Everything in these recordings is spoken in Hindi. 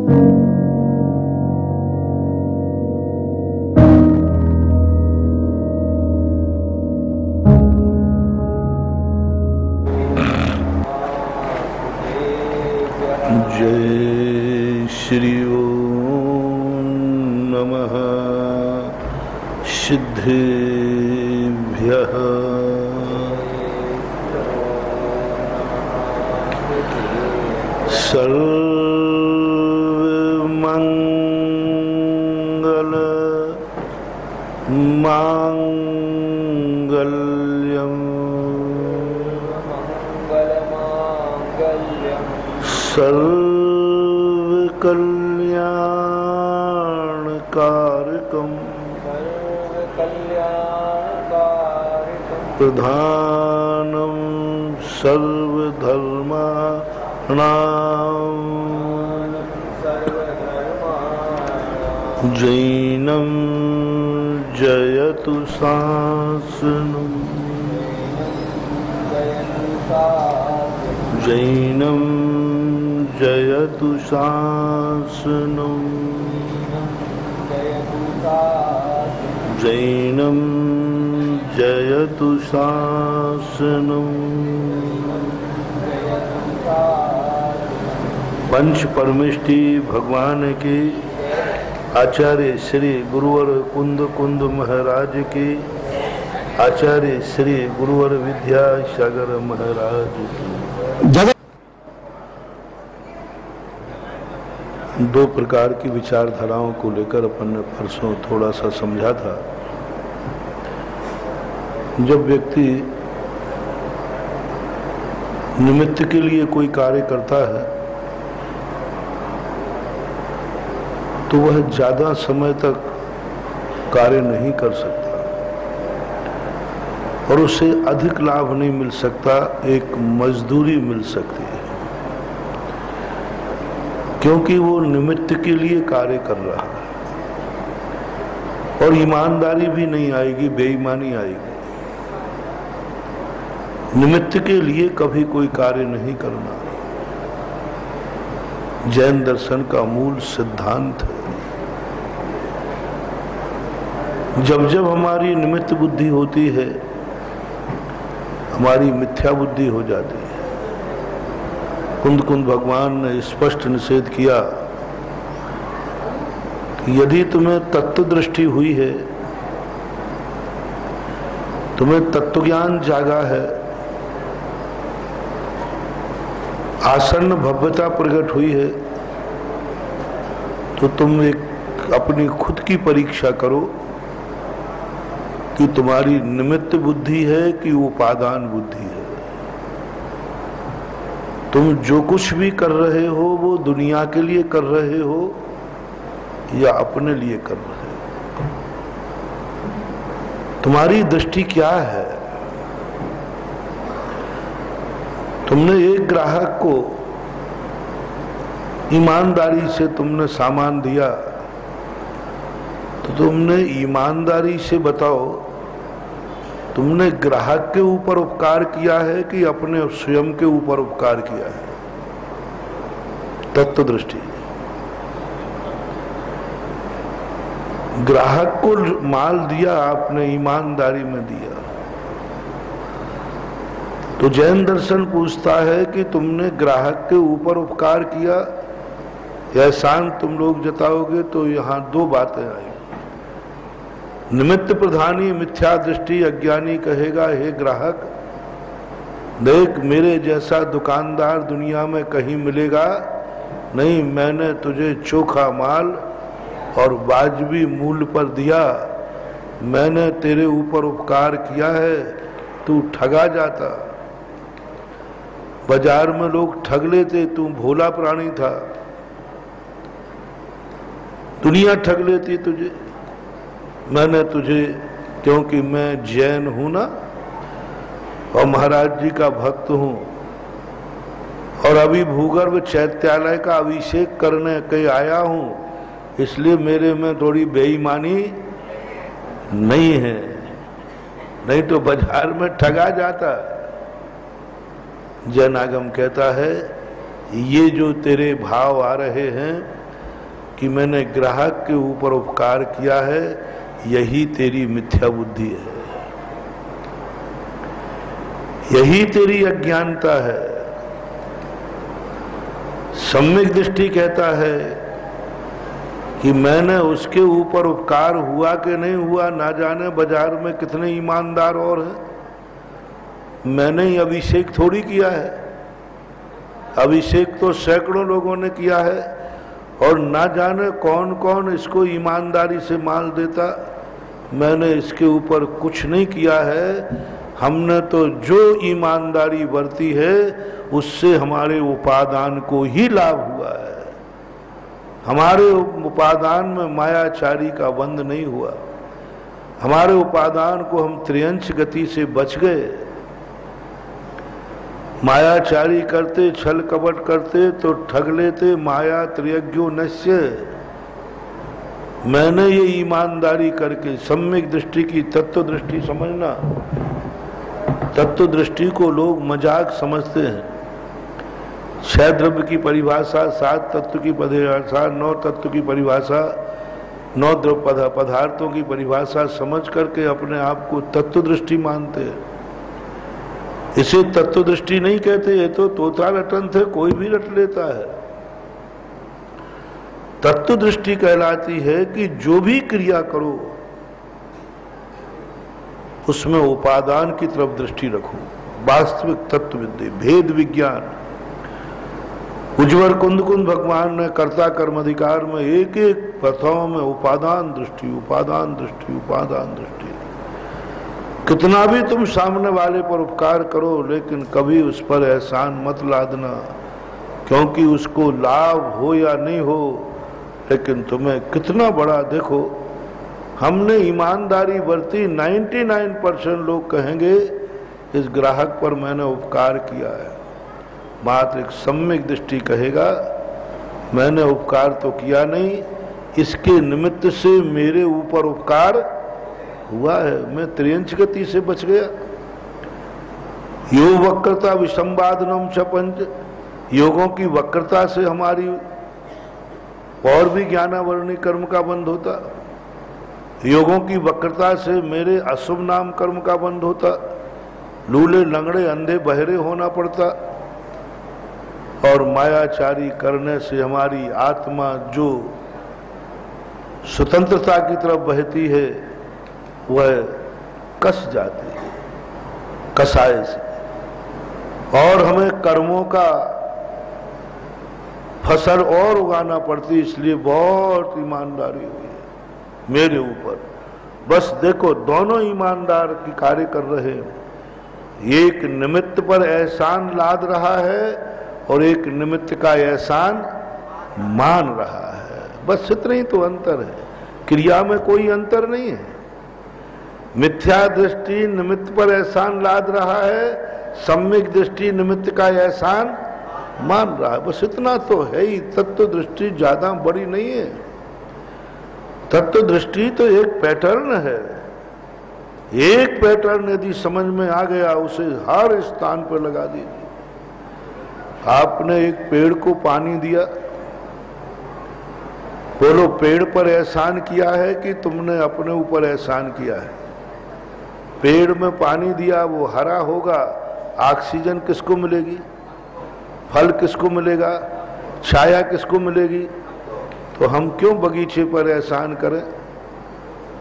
जय श्री ओम नमः सिद्धेभ्यः। सर्वमंगल मांगल्यम सर्वकल्याणकारकम् प्रधानं सर्वधर्माणां जैनं जयतु शासनं जैनं जयतु शासनं जैनं जयतु शासनं। पंच परमेष्टि भगवान के आचार्य श्री गुरुवर कुंद कुंद महाराज के आचार्य श्री गुरुवर विद्यासागर महाराज की दो प्रकार की विचारधाराओं को लेकर अपन ने परसों थोड़ा सा समझा था। जब व्यक्ति निमित्त के लिए कोई कार्य करता है तो वह ज्यादा समय तक कार्य नहीं कर सकता और उससे अधिक लाभ नहीं मिल सकता, एक मजदूरी मिल सकती है, क्योंकि वो निमित्त के लिए कार्य कर रहा है और ईमानदारी भी नहीं आएगी, बेईमानी आएगी। निमित्त के लिए कभी कोई कार्य नहीं करना जैन दर्शन का मूल सिद्धांत है। जब जब हमारी निमित्त बुद्धि होती है हमारी मिथ्या बुद्धि हो जाती है। कुंद कुंद भगवान ने स्पष्ट निषेध किया कि यदि तुम्हें तत्व दृष्टि हुई है, तुम्हें तत्व ज्ञान जागा है, आसन्न भव्यता प्रकट हुई है, तो तुम एक अपनी खुद की परीक्षा करो कि तुम्हारी निमित्त बुद्धि है कि उपादान बुद्धि है। तुम जो कुछ भी कर रहे हो वो दुनिया के लिए कर रहे हो या अपने लिए कर रहे हो। तुम्हारी दृष्टि क्या है? तुमने एक ग्राहक को ईमानदारी से तुमने सामान दिया तो तुमने ईमानदारी से बताओ तुमने ग्राहक के ऊपर उपकार किया है कि अपने स्वयं के ऊपर उपकार किया है? तत्व दृष्टि। ग्राहक को माल दिया आपने, ईमानदारी में दिया, तो जैन दर्शन पूछता है कि तुमने ग्राहक के ऊपर उपकार किया, एहसान तुम लोग जताओगे तो यहां दो बातें आएंगी। निमित्त प्रधानी मिथ्या दृष्टि अज्ञानी कहेगा, हे ग्राहक देख, मेरे जैसा दुकानदार दुनिया में कहीं मिलेगा नहीं। मैंने तुझे चोखा माल और वाजिबी मूल्य पर दिया, मैंने तेरे ऊपर उपकार किया है, तू ठगा जाता। बाजार में लोग ठग लेते, तू भोला प्राणी था, दुनिया ठग लेती तुझे। मैंने तुझे, क्योंकि मैं जैन हूं ना और महाराज जी का भक्त हूं और अभी भूगर्भ चैत्यालय का अभिषेक करने के आया हूं, इसलिए मेरे में थोड़ी बेईमानी नहीं है, नहीं तो बाजार में ठगा जाता। जैन आगम कहता है ये जो तेरे भाव आ रहे हैं कि मैंने ग्राहक के ऊपर उपकार किया है, यही तेरी मिथ्या बुद्धि है, यही तेरी अज्ञानता है। सम्यक दृष्टि कहता है कि मैंने उसके ऊपर उपकार हुआ कि नहीं हुआ, ना जाने बाजार में कितने ईमानदार और हैं। मैंने ही अभिषेक थोड़ी किया है, अभिषेक तो सैकड़ों लोगों ने किया है, और ना जाने कौन कौन इसको ईमानदारी से माल देता। मैंने इसके ऊपर कुछ नहीं किया है। हमने तो जो ईमानदारी बरती है उससे हमारे उपादान को ही लाभ हुआ है। हमारे उपादान में मायाचारी का बंध नहीं हुआ। हमारे उपादान को हम त्रियंश गति से बच गए। मायाचारी करते, छल कपट करते तो ठग लेते। माया त्रियज्ञो नश्य। मैंने ये ईमानदारी करके, सम्यक दृष्टि की तत्व दृष्टि समझना। तत्व दृष्टि को लोग मजाक समझते हैं। 6 द्रव्य की परिभाषा, 7 तत्व की परिभाषा, 9 तत्व की परिभाषा, 9 द्रव्य पदार्थों की परिभाषा समझ करके अपने आप को तत्व दृष्टि मानते हैं। इसे तत्व दृष्टि नहीं कहते, ये तो तोता रटंत है, कोई भी रट लेता है। तत्व दृष्टि कहलाती है कि जो भी क्रिया करो उसमें उपादान की तरफ दृष्टि रखो। वास्तविक तत्व विद्या, भेद विज्ञान। उज्ज्वल कुंद भगवान ने कर्ता कर्म अधिकार में एक एक प्रथाओं में उपादान दृष्टि, उपादान दृष्टि, उपादान दृष्टि। कितना भी तुम सामने वाले पर उपकार करो, लेकिन कभी उस पर एहसान मत लादना, क्योंकि उसको लाभ हो या नहीं हो, लेकिन तुम्हें कितना बड़ा देखो। हमने ईमानदारी बरती। 99% लोग कहेंगे इस ग्राहक पर मैंने उपकार किया है। मात्र एक सम्यक दृष्टि कहेगा मैंने उपकार तो किया नहीं, इसके निमित्त से मेरे ऊपर उपकार हुआ है, मैं त्रियंश गति से बच गया। योग वक्रता विसंवादनम च पंच। योगों की वक्रता से हमारी और भी ज्ञानावरणी कर्म का बंध होता। योगों की वक्रता से मेरे अशुभ नाम कर्म का बंध होता। लूले लंगड़े अंधे बहरे होना पड़ता। और मायाचारी करने से हमारी आत्मा जो स्वतंत्रता की तरफ बहती है वह कस जाती है, कसाय से। और हमें कर्मों का फसल और उगाना पड़ती। इसलिए बहुत ईमानदारी हुई है मेरे ऊपर। बस देखो, दोनों ईमानदार की कार्य कर रहे हैं। एक निमित्त पर एहसान लाद रहा है और एक निमित्त का एहसान मान रहा है। बस इतना ही तो अंतर है, क्रिया में कोई अंतर नहीं है। मिथ्या दृष्टि निमित्त पर एहसान लाद रहा है, सम्यक दृष्टि निमित्त का एहसान मान रहा है। बस इतना तो है ही। तत्व दृष्टि ज्यादा बड़ी नहीं है। तत्व दृष्टि तो एक पैटर्न है। एक पैटर्न यदि समझ में आ गया उसे हर स्थान पर लगा दीजिए। आपने एक पेड़ को पानी दिया, बोलो पेड़ पर एहसान किया है कि तुमने अपने ऊपर एहसान किया है? पेड़ में पानी दिया, वो हरा होगा, ऑक्सीजन किसको मिलेगी? फल किसको मिलेगा? छाया किसको मिलेगी? तो हम क्यों बगीचे पर एहसान करें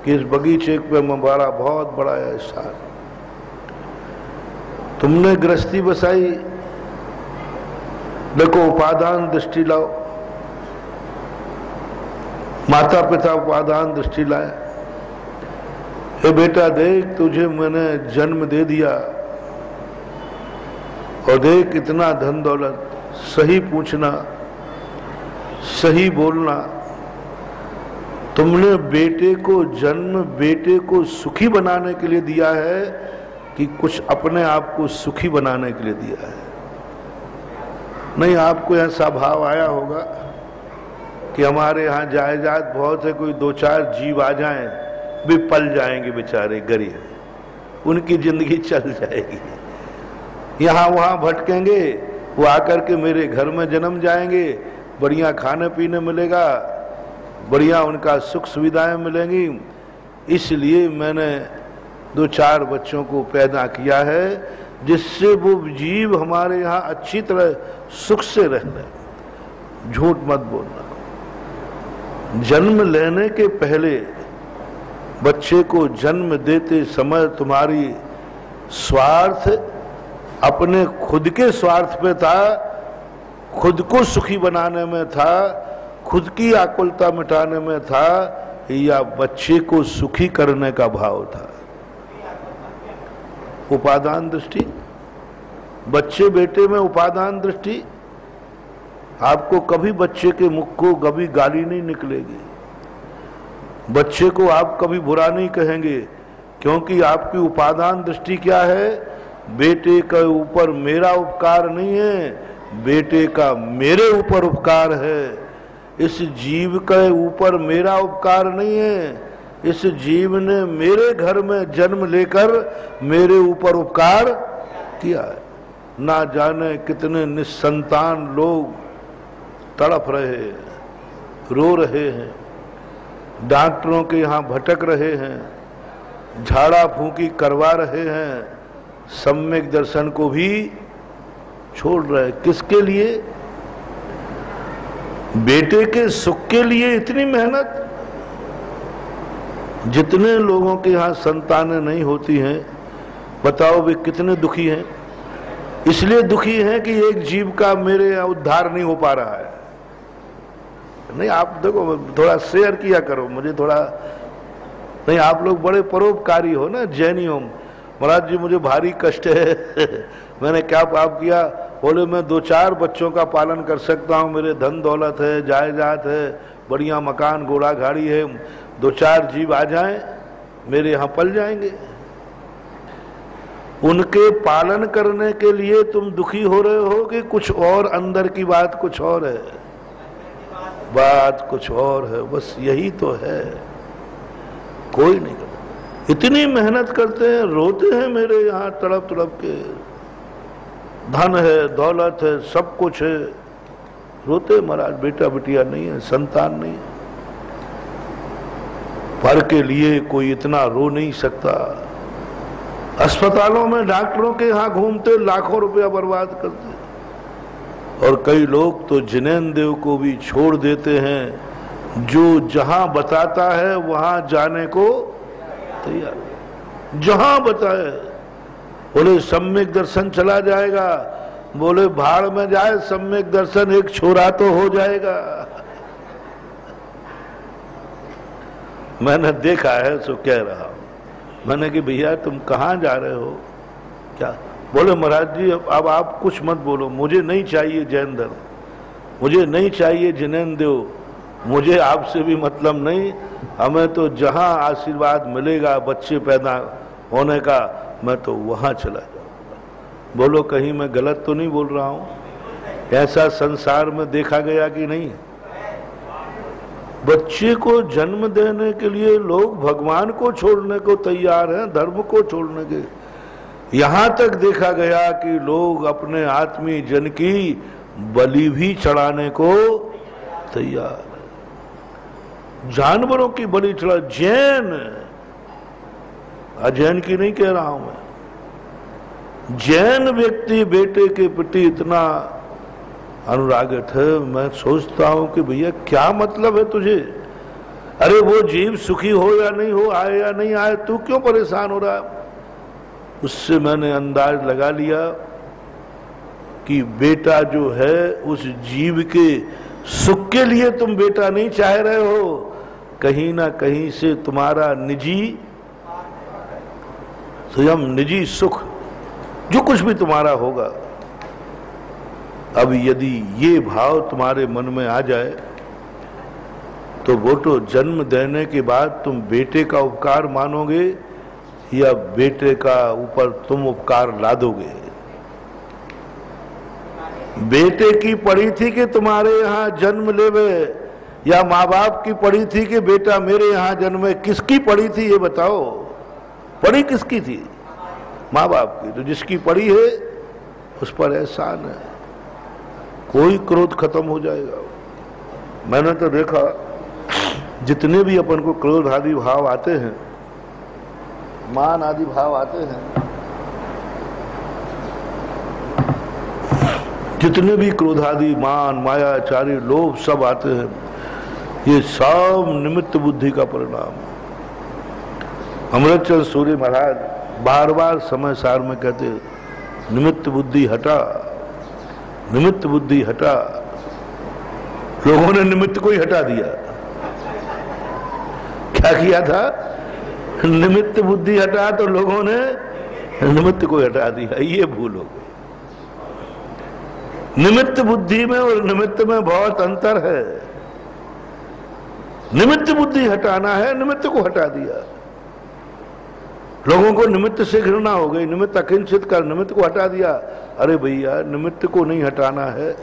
कि इस बगीचे पे हमारा बहुत बड़ा एहसान। तुमने गृहस्थी बसाई, देखो उपादान दृष्टि लाओ। माता पिता उपादान दृष्टि लाए। ए बेटा देख, तुझे मैंने जन्म दे दिया और देख इतना धन दौलत। सही पूछना, सही बोलना। तुमने बेटे को जन्म बेटे को सुखी बनाने के लिए दिया है कि कुछ अपने आप को सुखी बनाने के लिए दिया है? नहीं, आपको ऐसा भाव आया होगा कि हमारे यहाँ जायदाद बहुत है, कोई 2-4 जीव आ जाएं भी पल जाएंगे बेचारे गरीब, उनकी जिंदगी चल जाएगी। यहाँ वहाँ भटकेंगे, वो आकर के मेरे घर में जन्म जाएंगे, बढ़िया खाने पीने मिलेगा, बढ़िया उनका सुख सुविधाएं मिलेंगी, इसलिए मैंने 2-4 बच्चों को पैदा किया है जिससे वो जीव हमारे यहाँ अच्छी तरह सुख से रह लें। झूठ मत बोलना। जन्म लेने के पहले बच्चे को जन्म देते समय तुम्हारी स्वार्थ अपने खुद के स्वार्थ पे था, खुद को सुखी बनाने में था, खुद की आकुलता मिटाने में था, या बच्चे को सुखी करने का भाव था? उपादान दृष्टि, बच्चे बेटे में उपादान दृष्टि। आपको कभी बच्चे के मुख को कभी गाली नहीं निकलेगी, बच्चे को आप कभी बुरा नहीं कहेंगे, क्योंकि आपकी उपादान दृष्टि क्या है? बेटे के ऊपर मेरा उपकार नहीं है, बेटे का मेरे ऊपर उपकार है। इस जीव के ऊपर मेरा उपकार नहीं है, इस जीव ने मेरे घर में जन्म लेकर मेरे ऊपर उपकार किया है। ना जाने कितने निस्संतान लोग तड़प रहे हैं, रो रहे हैं, डॉक्टरों के यहाँ भटक रहे हैं, झाड़ा फूंकी करवा रहे हैं, सम्यक दर्शन को भी छोड़ रहे। किसके लिए? बेटे के सुख के लिए इतनी मेहनत। जितने लोगों के यहाँ संतानें नहीं होती हैं, बताओ वे कितने दुखी हैं। इसलिए दुखी हैं कि एक जीव का मेरे यहाँ उद्धार नहीं हो पा रहा है। नहीं, आप देखो, थोड़ा शेयर किया करो मुझे, थोड़ा नहीं, आप लोग बड़े परोपकारी हो ना, जैनी हो। महाराज जी मुझे भारी कष्ट है मैंने क्या पाप किया? बोले मैं 2-4 बच्चों का पालन कर सकता हूँ, मेरे धन दौलत है, जायदाद है, बढ़िया मकान घोड़ा गाड़ी है, 2-4 जीव आ जाएं मेरे यहाँ पल जाएंगे। उनके पालन करने के लिए तुम दुखी हो रहे हो कि कुछ और? अंदर की बात कुछ और है, बात कुछ और है, बस यही तो है। कोई नहीं करता। इतनी मेहनत करते हैं, रोते हैं मेरे यहाँ तड़प तड़प के, धन है, दौलत है, सब कुछ है, रोते महाराज बेटा बिटिया नहीं है, संतान नहीं है। पर के लिए कोई इतना रो नहीं सकता। अस्पतालों में डॉक्टरों के यहाँ घूमते, लाखों रुपया बर्बाद करते, और कई लोग तो जिनेंद्र देव को भी छोड़ देते हैं, जो जहां बताता है वहां जाने को तैयार, जहां बताए। बोले सम्यक दर्शन चला जाएगा, बोले भाड़ में जाए सम्यक दर्शन, एक छोरा तो हो जाएगा। मैंने देखा है सो कह रहा हूं। मैंने कि भैया तुम कहां जा रहे हो? क्या? बोले महाराज जी अब आप कुछ मत बोलो, मुझे नहीं चाहिए जैन धर्म, मुझे नहीं चाहिए जिनेंद्र देव, मुझे आपसे भी मतलब नहीं, हमें तो जहां आशीर्वाद मिलेगा बच्चे पैदा होने का, मैं तो वहां चला जाऊंगा। बोलो कहीं मैं गलत तो नहीं बोल रहा हूं? ऐसा संसार में देखा गया कि नहीं? बच्चे को जन्म देने के लिए लोग भगवान को छोड़ने को तैयार हैं, धर्म को छोड़ने के। यहां तक देखा गया कि लोग अपने आत्मीय जन की बलि भी चढ़ाने को तैयार है, जानवरों की बलि चढ़ा। जैन, अजैन की नहीं कह रहा हूं मैं, जैन व्यक्ति बेटे के प्रति इतना अनुरागित है। मैं सोचता हूं कि भैया क्या मतलब है तुझे? अरे वो जीव सुखी हो या नहीं हो, आए या नहीं आए, तू क्यों परेशान हो रहा है? उससे मैंने अंदाज लगा लिया कि बेटा जो है उस जीव के सुख के लिए तुम बेटा नहीं चाह रहे हो, कहीं ना कहीं से तुम्हारा निजी स्वयं निजी सुख जो कुछ भी तुम्हारा होगा। अब यदि ये भाव तुम्हारे मन में आ जाए तो वो तो जन्म देने के बाद तुम बेटे का उपकार मानोगे या बेटे का ऊपर तुम उपकार लादोगे? बेटे की पड़ी थी कि तुम्हारे यहाँ जन्म लेवे, या माँ बाप की पड़ी थी कि बेटा मेरे यहाँ जन्मे? किसकी पड़ी थी ये बताओ? पड़ी किसकी थी? माँ बाप की। तो जिसकी पड़ी है उस पर एहसान है, कोई क्रोध खत्म हो जाएगा। मैंने तो देखा जितने भी अपन को क्रोध आदि भाव आते हैं, मान आदि भाव आते हैं, जितने भी क्रोधादि, मान, माया, चारी, लोभ सब आते हैं, ये सब निमित्त बुद्धि का परिणाम है। अमृतचंद सूर्य महाराज बार बार समय सार में कहते हैं, निमित्त बुद्धि हटा, निमित्त बुद्धि हटा। लोगों ने निमित्त को ही हटा दिया। क्या किया था? निमित्त बुद्धि हटा तो लोगों ने निमित्त को हटा दिया। ये भूल हो गई। निमित्त बुद्धि में और निमित्त में बहुत अंतर है। निमित्त बुद्धि हटाना है, निमित्त को हटा दिया। लोगों को निमित्त से घृणा हो गई, निमित्त अकिंचित कर, निमित्त को हटा दिया। अरे भैया, निमित्त को नहीं हटाना है,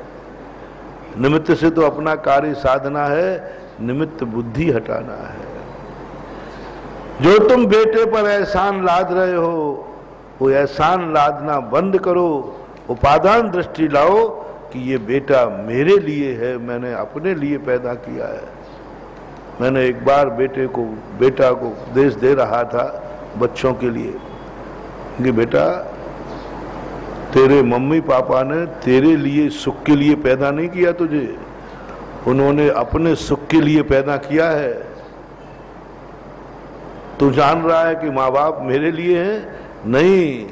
निमित्त से तो अपना कार्य साधना है, निमित्त बुद्धि हटाना है। जो तुम बेटे पर एहसान लाद रहे हो, वो एहसान लादना बंद करो, उपादान दृष्टि लाओ कि ये बेटा मेरे लिए है, मैंने अपने लिए पैदा किया है। मैंने एक बार बेटा को उपदेश दे रहा था बच्चों के लिए कि बेटा, तेरे मम्मी पापा ने तेरे लिए सुख के लिए पैदा नहीं किया तुझे, उन्होंने अपने सुख के लिए पैदा किया है। तू जान रहा है कि माँ बाप मेरे लिए हैं? नहीं,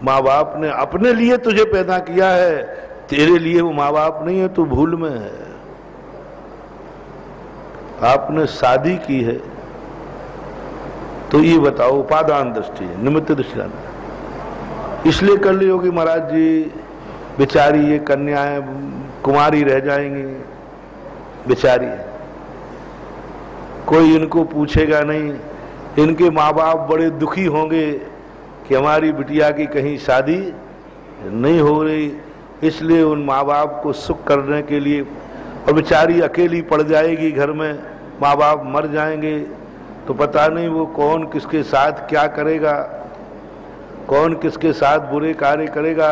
माँ बाप ने अपने लिए तुझे पैदा किया है, तेरे लिए वो माँ बाप नहीं है, तू भूल में है। आपने शादी की है तो ये बताओ, उपादान दृष्टि है, निमित्त दृष्टि लाना। इसलिए कल योगी महाराज जी बेचारी ये कन्याएं कुमारी रह जाएंगी, बेचारी, कोई इनको पूछेगा नहीं। इनके माँ बाप बड़े दुखी होंगे कि हमारी बिटिया की कहीं शादी नहीं हो रही, इसलिए उन माँ बाप को सुख करने के लिए, और बेचारी अकेली पड़ जाएगी घर में, माँ बाप मर जाएंगे तो पता नहीं वो कौन किसके साथ क्या करेगा, कौन किसके साथ बुरे कार्य करेगा।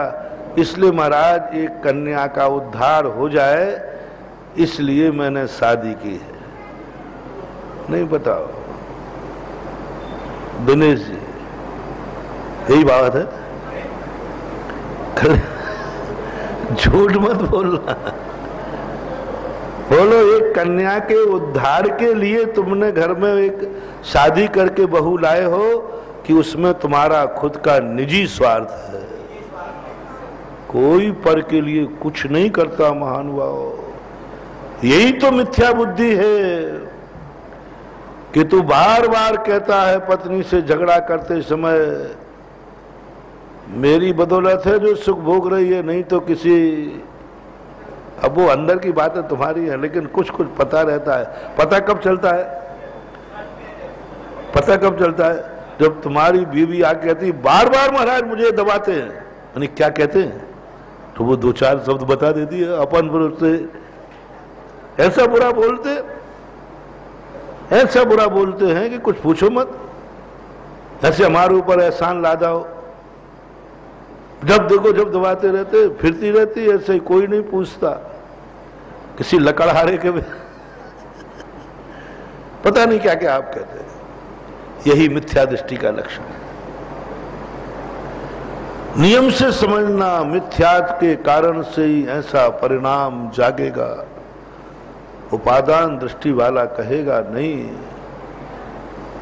इसलिए महाराज एक कन्या का उद्धार हो जाए, इसलिए मैंने शादी की है। नहीं बताओ दिनेश जी, यही बात है। झूठ मत बोलना, बोलो एक कन्या के उद्धार के लिए तुमने घर में एक शादी करके बहू लाए हो कि उसमें तुम्हारा खुद का निजी स्वार्थ है? कोई पर के लिए कुछ नहीं करता महानुभाव। यही तो मिथ्या बुद्धि है कि तू बार बार कहता है पत्नी से झगड़ा करते समय, मेरी बदौलत है जो सुख भोग रही है, नहीं तो किसी। अब वो अंदर की बातें तुम्हारी है, लेकिन कुछ कुछ पता रहता है। पता कब चलता है? पता कब चलता है? जब तुम्हारी बीवी आके कहती बार बार महाराज मुझे दबाते हैं, यानी क्या कहते हैं, तो वो दो चार शब्द बता देती है अपन पुरुष से। ऐसा बुरा बोलते हैं कि कुछ पूछो मत। ऐसे हमारे ऊपर एहसान लादाओ, जब देखो जब दबाते रहते, फिरती रहती, ऐसे ही कोई नहीं पूछता। किसी लकड़हारे के पता नहीं क्या क्या आप कहते हैं। यही मिथ्या दृष्टि का लक्षण है। नियम से समझना, मिथ्यात के कारण से ही ऐसा परिणाम जागेगा। उपादान दृष्टि वाला कहेगा नहीं,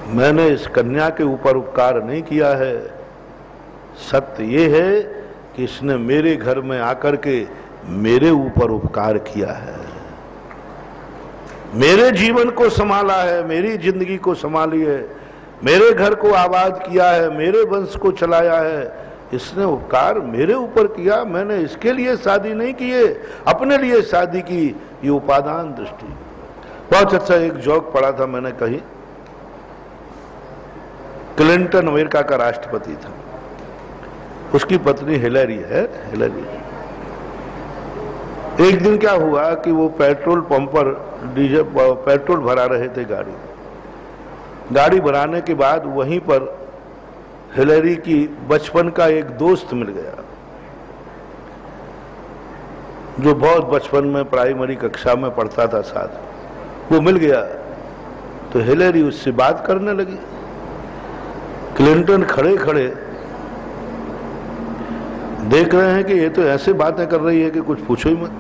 मैंने इस कन्या के ऊपर उपकार नहीं किया है। सत्य ये है कि इसने मेरे घर में आकर के मेरे ऊपर उपकार किया है, मेरे जीवन को संभाला है, मेरी जिंदगी को संभाली है, मेरे घर को आबाद किया है, मेरे वंश को चलाया है। इसने उपकार मेरे ऊपर किया, मैंने इसके लिए शादी नहीं की है, अपने लिए शादी की। ये उपादान दृष्टि। बहुत अच्छा एक जोक पढ़ा था मैंने कहीं। क्लिंटन अमेरिका का राष्ट्रपति था, उसकी पत्नी हिलरी है। हिलरी, एक दिन क्या हुआ कि वो पेट्रोल पंप पर पेट्रोल भरा रहे थे गाड़ी भराने के बाद वहीं पर हिलरी की बचपन का एक दोस्त मिल गया, जो बहुत बचपन में प्राइमरी कक्षा में पढ़ता था साथ। वो मिल गया तो हिलेरी उससे बात करने लगी। क्लिंटन खड़े खड़े देख रहे हैं कि ये तो ऐसे बातें कर रही है कि कुछ पूछो ही मत।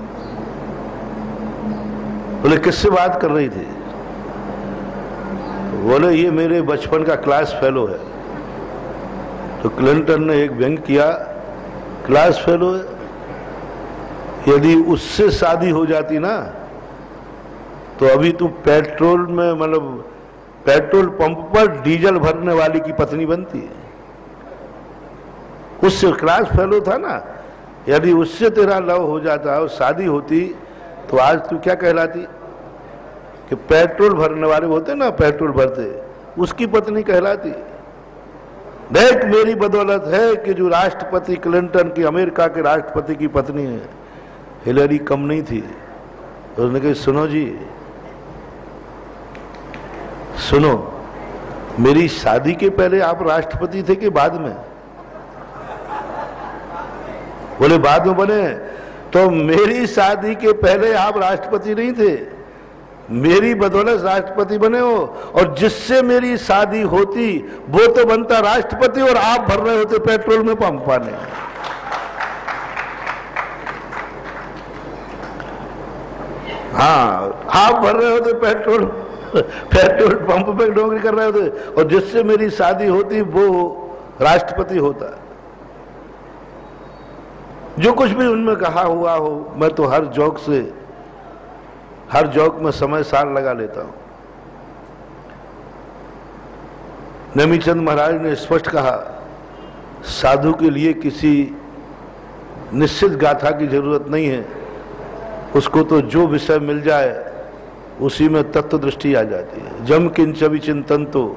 बोले किससे बात कर रही थी? बोले ये मेरे बचपन का क्लास फेलो है। तो क्लिंटन ने एक व्यंग किया, क्लास फेलो है, यदि उससे शादी हो जाती ना तो अभी तू पेट्रोल में मतलब पेट्रोल पंप पर डीजल भरने वाली की पत्नी बनती है। उससे क्लास फेलो था ना, यदि उससे तेरा लव हो जाता और शादी होती तो आज तू क्या कहलाती? कि पेट्रोल भरने वाले होते ना, पेट्रोल भरते, उसकी पत्नी कहलाती। देख मेरी बदौलत है कि जो राष्ट्रपति क्लिंटन की, अमेरिका के राष्ट्रपति की पत्नी है। हिलेरी कम नहीं थी, उसने कहा सुनो जी, सुनो, मेरी शादी के पहले आप राष्ट्रपति थे कि बाद में? बोले बाद में बने। तो मेरी शादी के पहले आप राष्ट्रपति नहीं थे, मेरी बदौलत राष्ट्रपति बने हो, और जिससे मेरी शादी होती वो तो बनता राष्ट्रपति और आप भर रहे होते पेट्रोल में पंप पाने। हाँ, आप भर रहे होते पेट्रोल पंप पे नौकरी कर रहे होते, और जिससे मेरी शादी होती वो राष्ट्रपति होता। जो कुछ भी उनमें कहा हुआ हो, मैं तो हर जोक में समय सार लगा लेता हूं। नेमीचंद महाराज ने स्पष्ट कहा, साधु के लिए किसी निश्चित गाथा की जरूरत नहीं है, उसको तो जो विषय मिल जाए उसी में तत्व दृष्टि आ जाती है। जम किंच विचिंतन तो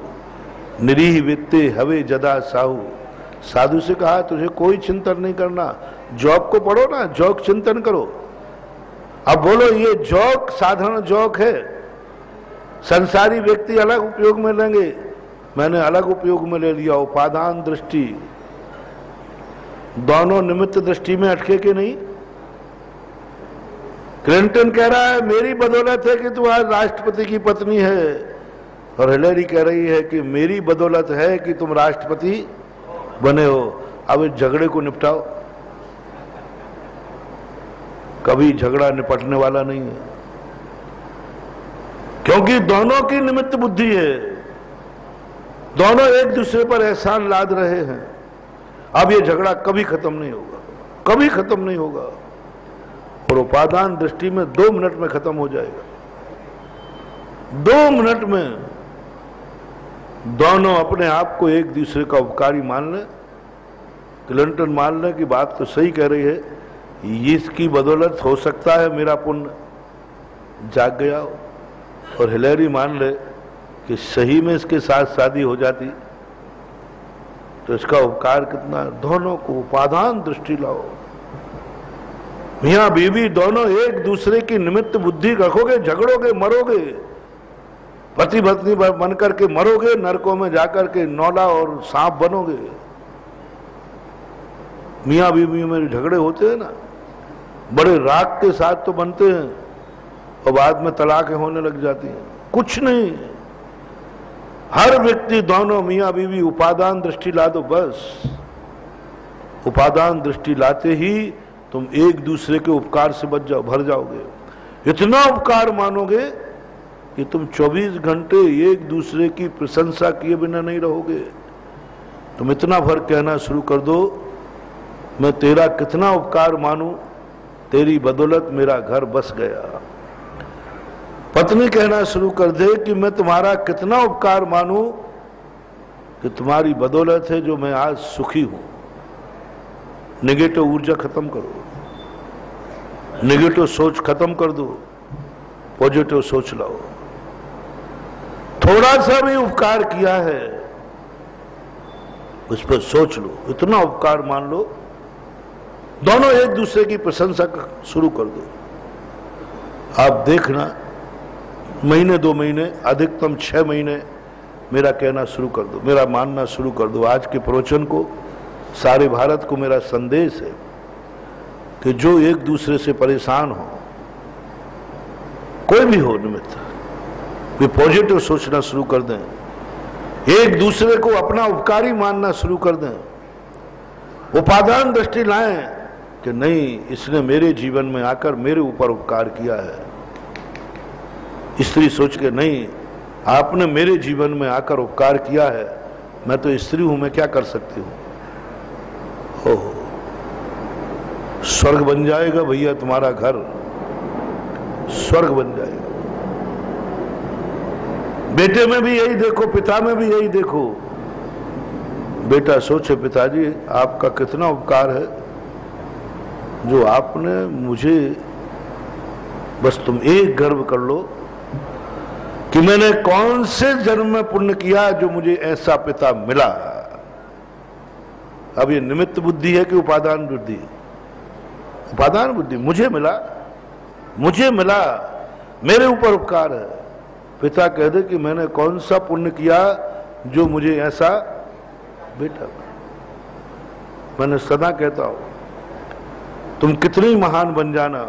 निरीह वित्ते हवे जदा साहू। साधु से कहा तुझे कोई चिंतन नहीं करना, जॉक को पढ़ो ना, जॉक चिंतन करो। अब बोलो ये जॉक साधारण जॉक है, संसारी व्यक्ति अलग उपयोग में लेंगे, मैंने अलग उपयोग में ले लिया। उपादान दृष्टि, दोनों निमित्त दृष्टि में अटके के नहीं। क्लिंटन कह रहा है मेरी बदौलत है कि तू आज राष्ट्रपति की पत्नी है, और हिलेरी कह रही है कि मेरी बदौलत है कि तुम राष्ट्रपति बने हो। अब इस झगड़े को निपटाओ। कभी झगड़ा निपटने वाला नहीं है, क्योंकि दोनों की निमित्त बुद्धि है, दोनों एक दूसरे पर एहसान लाद रहे हैं। अब ये झगड़ा कभी खत्म नहीं होगा, कभी खत्म नहीं होगा, और उपादान दृष्टि में 2 मिनट में खत्म हो जाएगा। 2 मिनट में दोनों अपने आप को एक दूसरे का उपकारी मान लें। क्लिंटन मान लें कि बात तो सही कह रही है, इसकी बदौलत हो सकता है मेरा पुण्य जाग गया हो, और हिलेरी मान ले कि सही में इसके साथ शादी हो जाती तो इसका उपकार कितना। दोनों को उपादान दृष्टि लाओ। मियां बीवी दोनों एक दूसरे की निमित्त बुद्धि रखोगे, झगड़ोगे, मरोगे, पति पत्नी बन करके मरोगे, नरकों में जाकर के नौला और सांप बनोगे। मियां बीवी में झगड़े होते हैं ना, बड़े राग के साथ तो बनते हैं और बाद में तलाकें होने लग जाती हैं। कुछ नहीं, हर व्यक्ति, दोनों मियां बीवी उपादान दृष्टि ला दो, बस उपादान दृष्टि लाते ही तुम एक दूसरे के उपकार से भर जाओगे। इतना उपकार मानोगे कि तुम 24 घंटे एक दूसरे की प्रशंसा किए बिना नहीं रहोगे। तुम इतना भर कहना शुरू कर दो, मैं तेरा कितना उपकार मानूं, तेरी बदौलत मेरा घर बस गया। पत्नी कहना शुरू कर दे कि मैं तुम्हारा कितना उपकार मानूं कि तुम्हारी बदौलत है जो मैं आज सुखी हूं। नेगेटिव ऊर्जा खत्म करो, नेगेटिव सोच खत्म कर दो, पॉजिटिव सोच लाओ। थोड़ा सा भी उपकार किया है उस पर सोच लो, इतना उपकार मान लो, दोनों एक दूसरे की प्रशंसा शुरू कर दो। आप देखना, महीने 2 महीने, अधिकतम 6 महीने मेरा कहना शुरू कर दो, मेरा मानना शुरू कर दो। आज के प्रवचन को, सारे भारत को मेरा संदेश है कि जो एक दूसरे से परेशान हो, कोई भी हो निमित्त, वे पॉजिटिव सोचना शुरू कर दें, एक दूसरे को अपना उपकारी मानना शुरू कर दें, उपादान दृष्टि लाएं कि नहीं, इसने मेरे जीवन में आकर मेरे ऊपर उपकार किया है। स्त्री सोच के नहीं, आपने मेरे जीवन में आकर उपकार किया है, मैं तो स्त्री हूं, मैं क्या कर सकती हूं। हो स्वर्ग बन जाएगा भैया, तुम्हारा घर स्वर्ग बन जाएगा। बेटे में भी यही देखो, पिता में भी यही देखो। बेटा सोचे, पिताजी आपका कितना उपकार है जो आपने मुझे, बस तुम एक गर्व कर लो कि मैंने कौन से जन्म में पुण्य किया जो मुझे ऐसा पिता मिला। अब ये निमित्त बुद्धि है कि उपादान बुद्धि? उपादान बुद्धि। मुझे मिला, मेरे ऊपर उपकार है। पिता कह दे कि मैंने कौन सा पुण्य किया जो मुझे ऐसा बेटा। मैंने सदा कहता हूं, तुम कितनी महान बन जाना,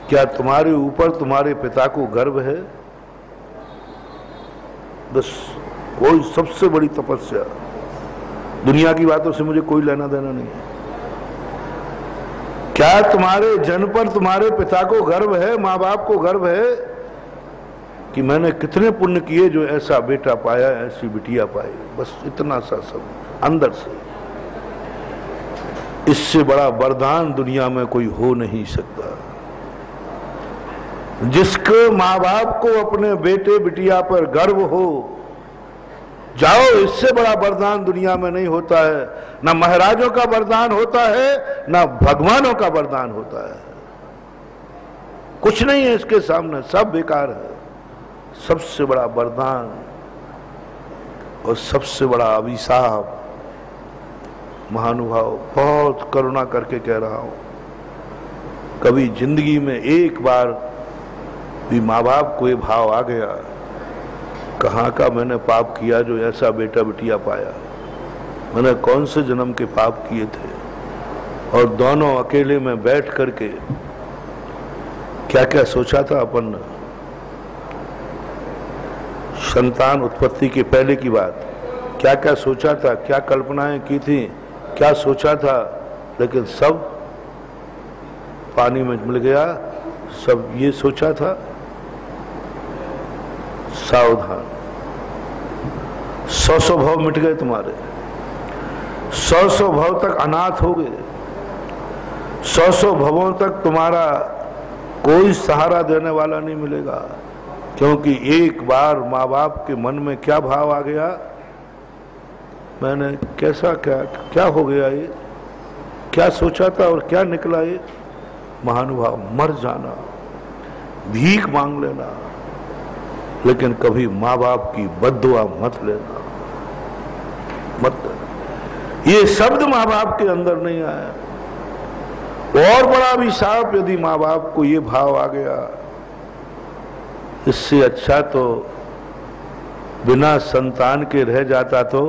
क्या तुम्हारे ऊपर तुम्हारे पिता को गर्व है? बस कोई सबसे बड़ी तपस्या, दुनिया की बातों से मुझे कोई लेना देना नहीं है। क्या तुम्हारे जन्म पर तुम्हारे पिता को गर्व है, माँ बाप को गर्व है कि मैंने कितने पुण्य किए जो ऐसा बेटा पाया, ऐसी बिटिया पाई? बस इतना सा सब अंदर से। इससे बड़ा वरदान दुनिया में कोई हो नहीं सकता। जिसको माँ बाप को अपने बेटे बिटिया पर गर्व हो, जाओ, इससे बड़ा वरदान दुनिया में नहीं होता है। ना महाराजों का वरदान होता है, ना भगवानों का वरदान होता है। कुछ नहीं है इसके सामने, सब बेकार है। सबसे बड़ा वरदान और सबसे बड़ा अभिशाप, महानुभाव, बहुत करुणा करके कह रहा हूं, कभी जिंदगी में एक बार भी माँ बाप को ये भाव आ गया, कहाँ का मैंने पाप किया जो ऐसा बेटा बिटिया पाया, मैंने कौन से जन्म के पाप किए थे। और दोनों अकेले में बैठ करके क्या क्या सोचा था अपन ने। संतान उत्पत्ति के पहले की बात, क्या क्या सोचा था, क्या कल्पनाएं की थी, क्या सोचा था, लेकिन सब पानी में मिल गया। सब ये सोचा था, सावधान, 100 भाव मिट गए तुम्हारे, 100 भाव तक अनाथ हो गए, 100 भवों तक तुम्हारा कोई सहारा देने वाला नहीं मिलेगा। क्योंकि एक बार माँ बाप के मन में क्या भाव आ गया, मैंने कैसा क्या हो गया, ये क्या सोचा था और क्या निकला ये। महानुभाव, मर जाना, भीख मांग लेना, लेकिन कभी माँ बाप की बद्दुआ मत लेना, मत। ये शब्द माँ बाप के अंदर नहीं आया। और बड़ा अभिशाप यदि माँ बाप को ये भाव आ गया, इससे अच्छा तो बिना संतान के रह जाता तो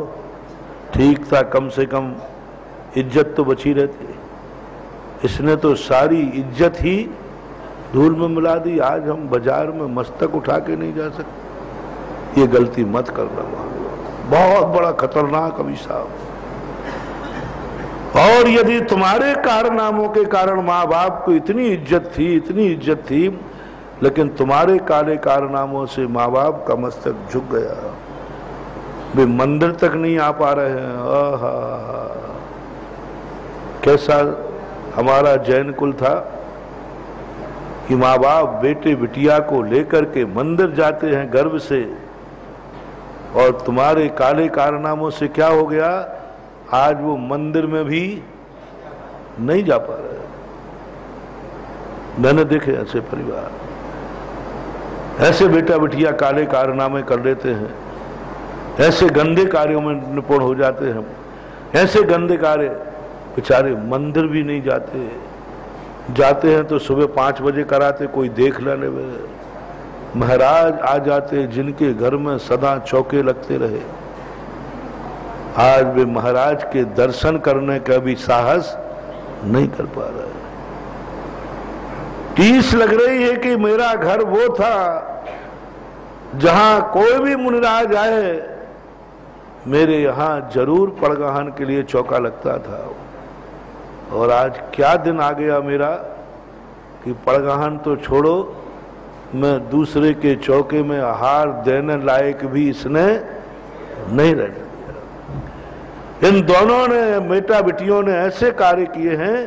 ठीक था, कम से कम इज्जत तो बची रहती। इसने तो सारी इज्जत ही धूल में मिला दी। आज हम बाजार में मस्तक उठा के नहीं जा सकते। ये गलती मत करना, बहुत बड़ा खतरनाक अभिशाप। और यदि तुम्हारे कारनामों के कारण माँ बाप को इतनी इज्जत थी, लेकिन तुम्हारे काले कारनामों से माँ बाप का मस्तक झुक गया, वे मंदिर तक नहीं आ पा रहे हैं। आहा, कैसा हमारा जैन कुल था कि माँ बाप बेटे बिटिया को लेकर के मंदिर जाते हैं गर्व से, और तुम्हारे काले कारनामों से क्या हो गया, आज वो मंदिर में भी नहीं जा पा रहे। मैंने देखे ऐसे परिवार, ऐसे बेटा बिटिया काले कारनामे कर लेते हैं, ऐसे गंदे कार्यों में निपुण हो जाते हैं, ऐसे गंदे कार्य, बेचारे मंदिर भी नहीं जाते हैं तो सुबह 5 बजे कराते, कोई देख लेने में। महाराज आ जाते जिनके घर में सदा चौके लगते रहे, आज वे महाराज के दर्शन करने का भी साहस नहीं कर पा रहे। टीस लग रही है कि मेरा घर वो था जहां कोई भी मुनिराज आए मेरे यहां जरूर पड़गहन के लिए चौका लगता था। और आज क्या दिन आ गया मेरा कि पड़गहन तो छोड़ो, मैं दूसरे के चौके में आहार देने लायक भी इसने नहीं रहने दिया। इन दोनों ने, बेटा बेटियों ने ऐसे कार्य किए हैं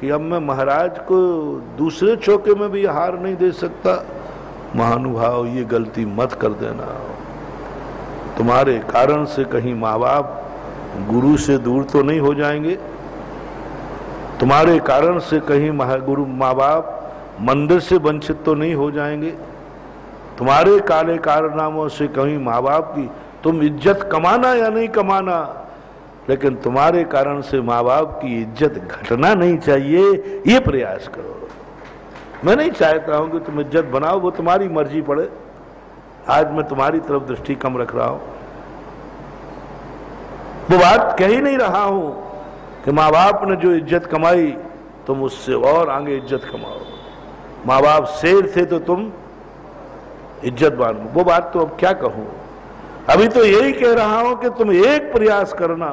कि अब मैं महाराज को दूसरे चौके में भी आहार नहीं दे सकता। महानुभाव, ये गलती मत कर देना। तुम्हारे कारण से कहीं माँ बाप गुरु से दूर तो नहीं हो जाएंगे, तुम्हारे कारण से कहीं गुरु माँ बाप मंदिर से वंचित तो नहीं हो जाएंगे, तुम्हारे काले कारनामों से कहीं माँ बाप की, तुम इज्जत कमाना या नहीं कमाना, लेकिन तुम्हारे कारण से माँ बाप की इज्जत घटना नहीं चाहिए, ये प्रयास करो। मैं नहीं चाहता हूं कि तुम इज्जत बनाओ, वो तुम्हारी मर्जी पड़े। आज मैं तुम्हारी तरफ दृष्टि कम रख रहा हूं, वो बात कह ही नहीं रहा हूं कि माँ बाप ने जो इज्जत कमाई तुम उससे और आगे इज्जत कमाओ। माँ बाप शेर थे तो तुम इज्जत बांधो, वो बात तो अब क्या कहूं। अभी तो यही कह रहा हूं कि तुम एक प्रयास करना,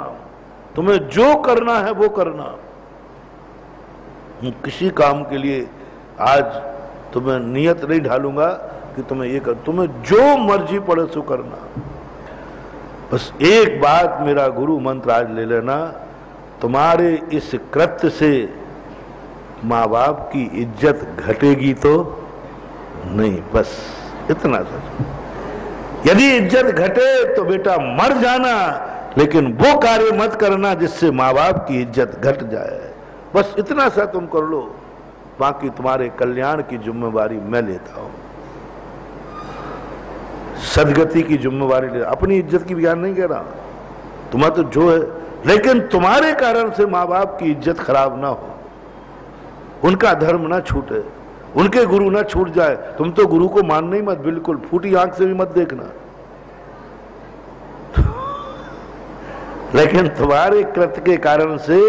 तुम्हें जो करना है वो करना। किसी काम के लिए आज तुम्हें नियत नहीं ढालूंगा कि तुम्हें ये कर, तुम्हें जो मर्जी पड़े सो करना। बस एक बात मेरा गुरु मंत्र आज ले लेना, तुम्हारे इस कृत्य से माँ बाप की इज्जत घटेगी तो नहीं, बस इतना सच। यदि इज्जत घटे तो बेटा मर जाना, लेकिन वो कार्य मत करना जिससे माँ बाप की इज्जत घट जाए। बस इतना सा तुम कर लो, बाकी तुम्हारे कल्याण की जिम्मेवारी मैं लेता हूं, सदगति की जिम्मेवारी ले। अपनी इज्जत की बयान नहीं कह रहा, तुम्हारा तो जो है, लेकिन तुम्हारे कारण से माँ बाप की इज्जत खराब ना हो, उनका धर्म ना छूटे, उनके गुरु ना छूट जाए। तुम तो गुरु को मानना ही मत, बिल्कुल फूटी आंख से भी मत देखना। लेकिन तुम्हारे कृत्य के कारण से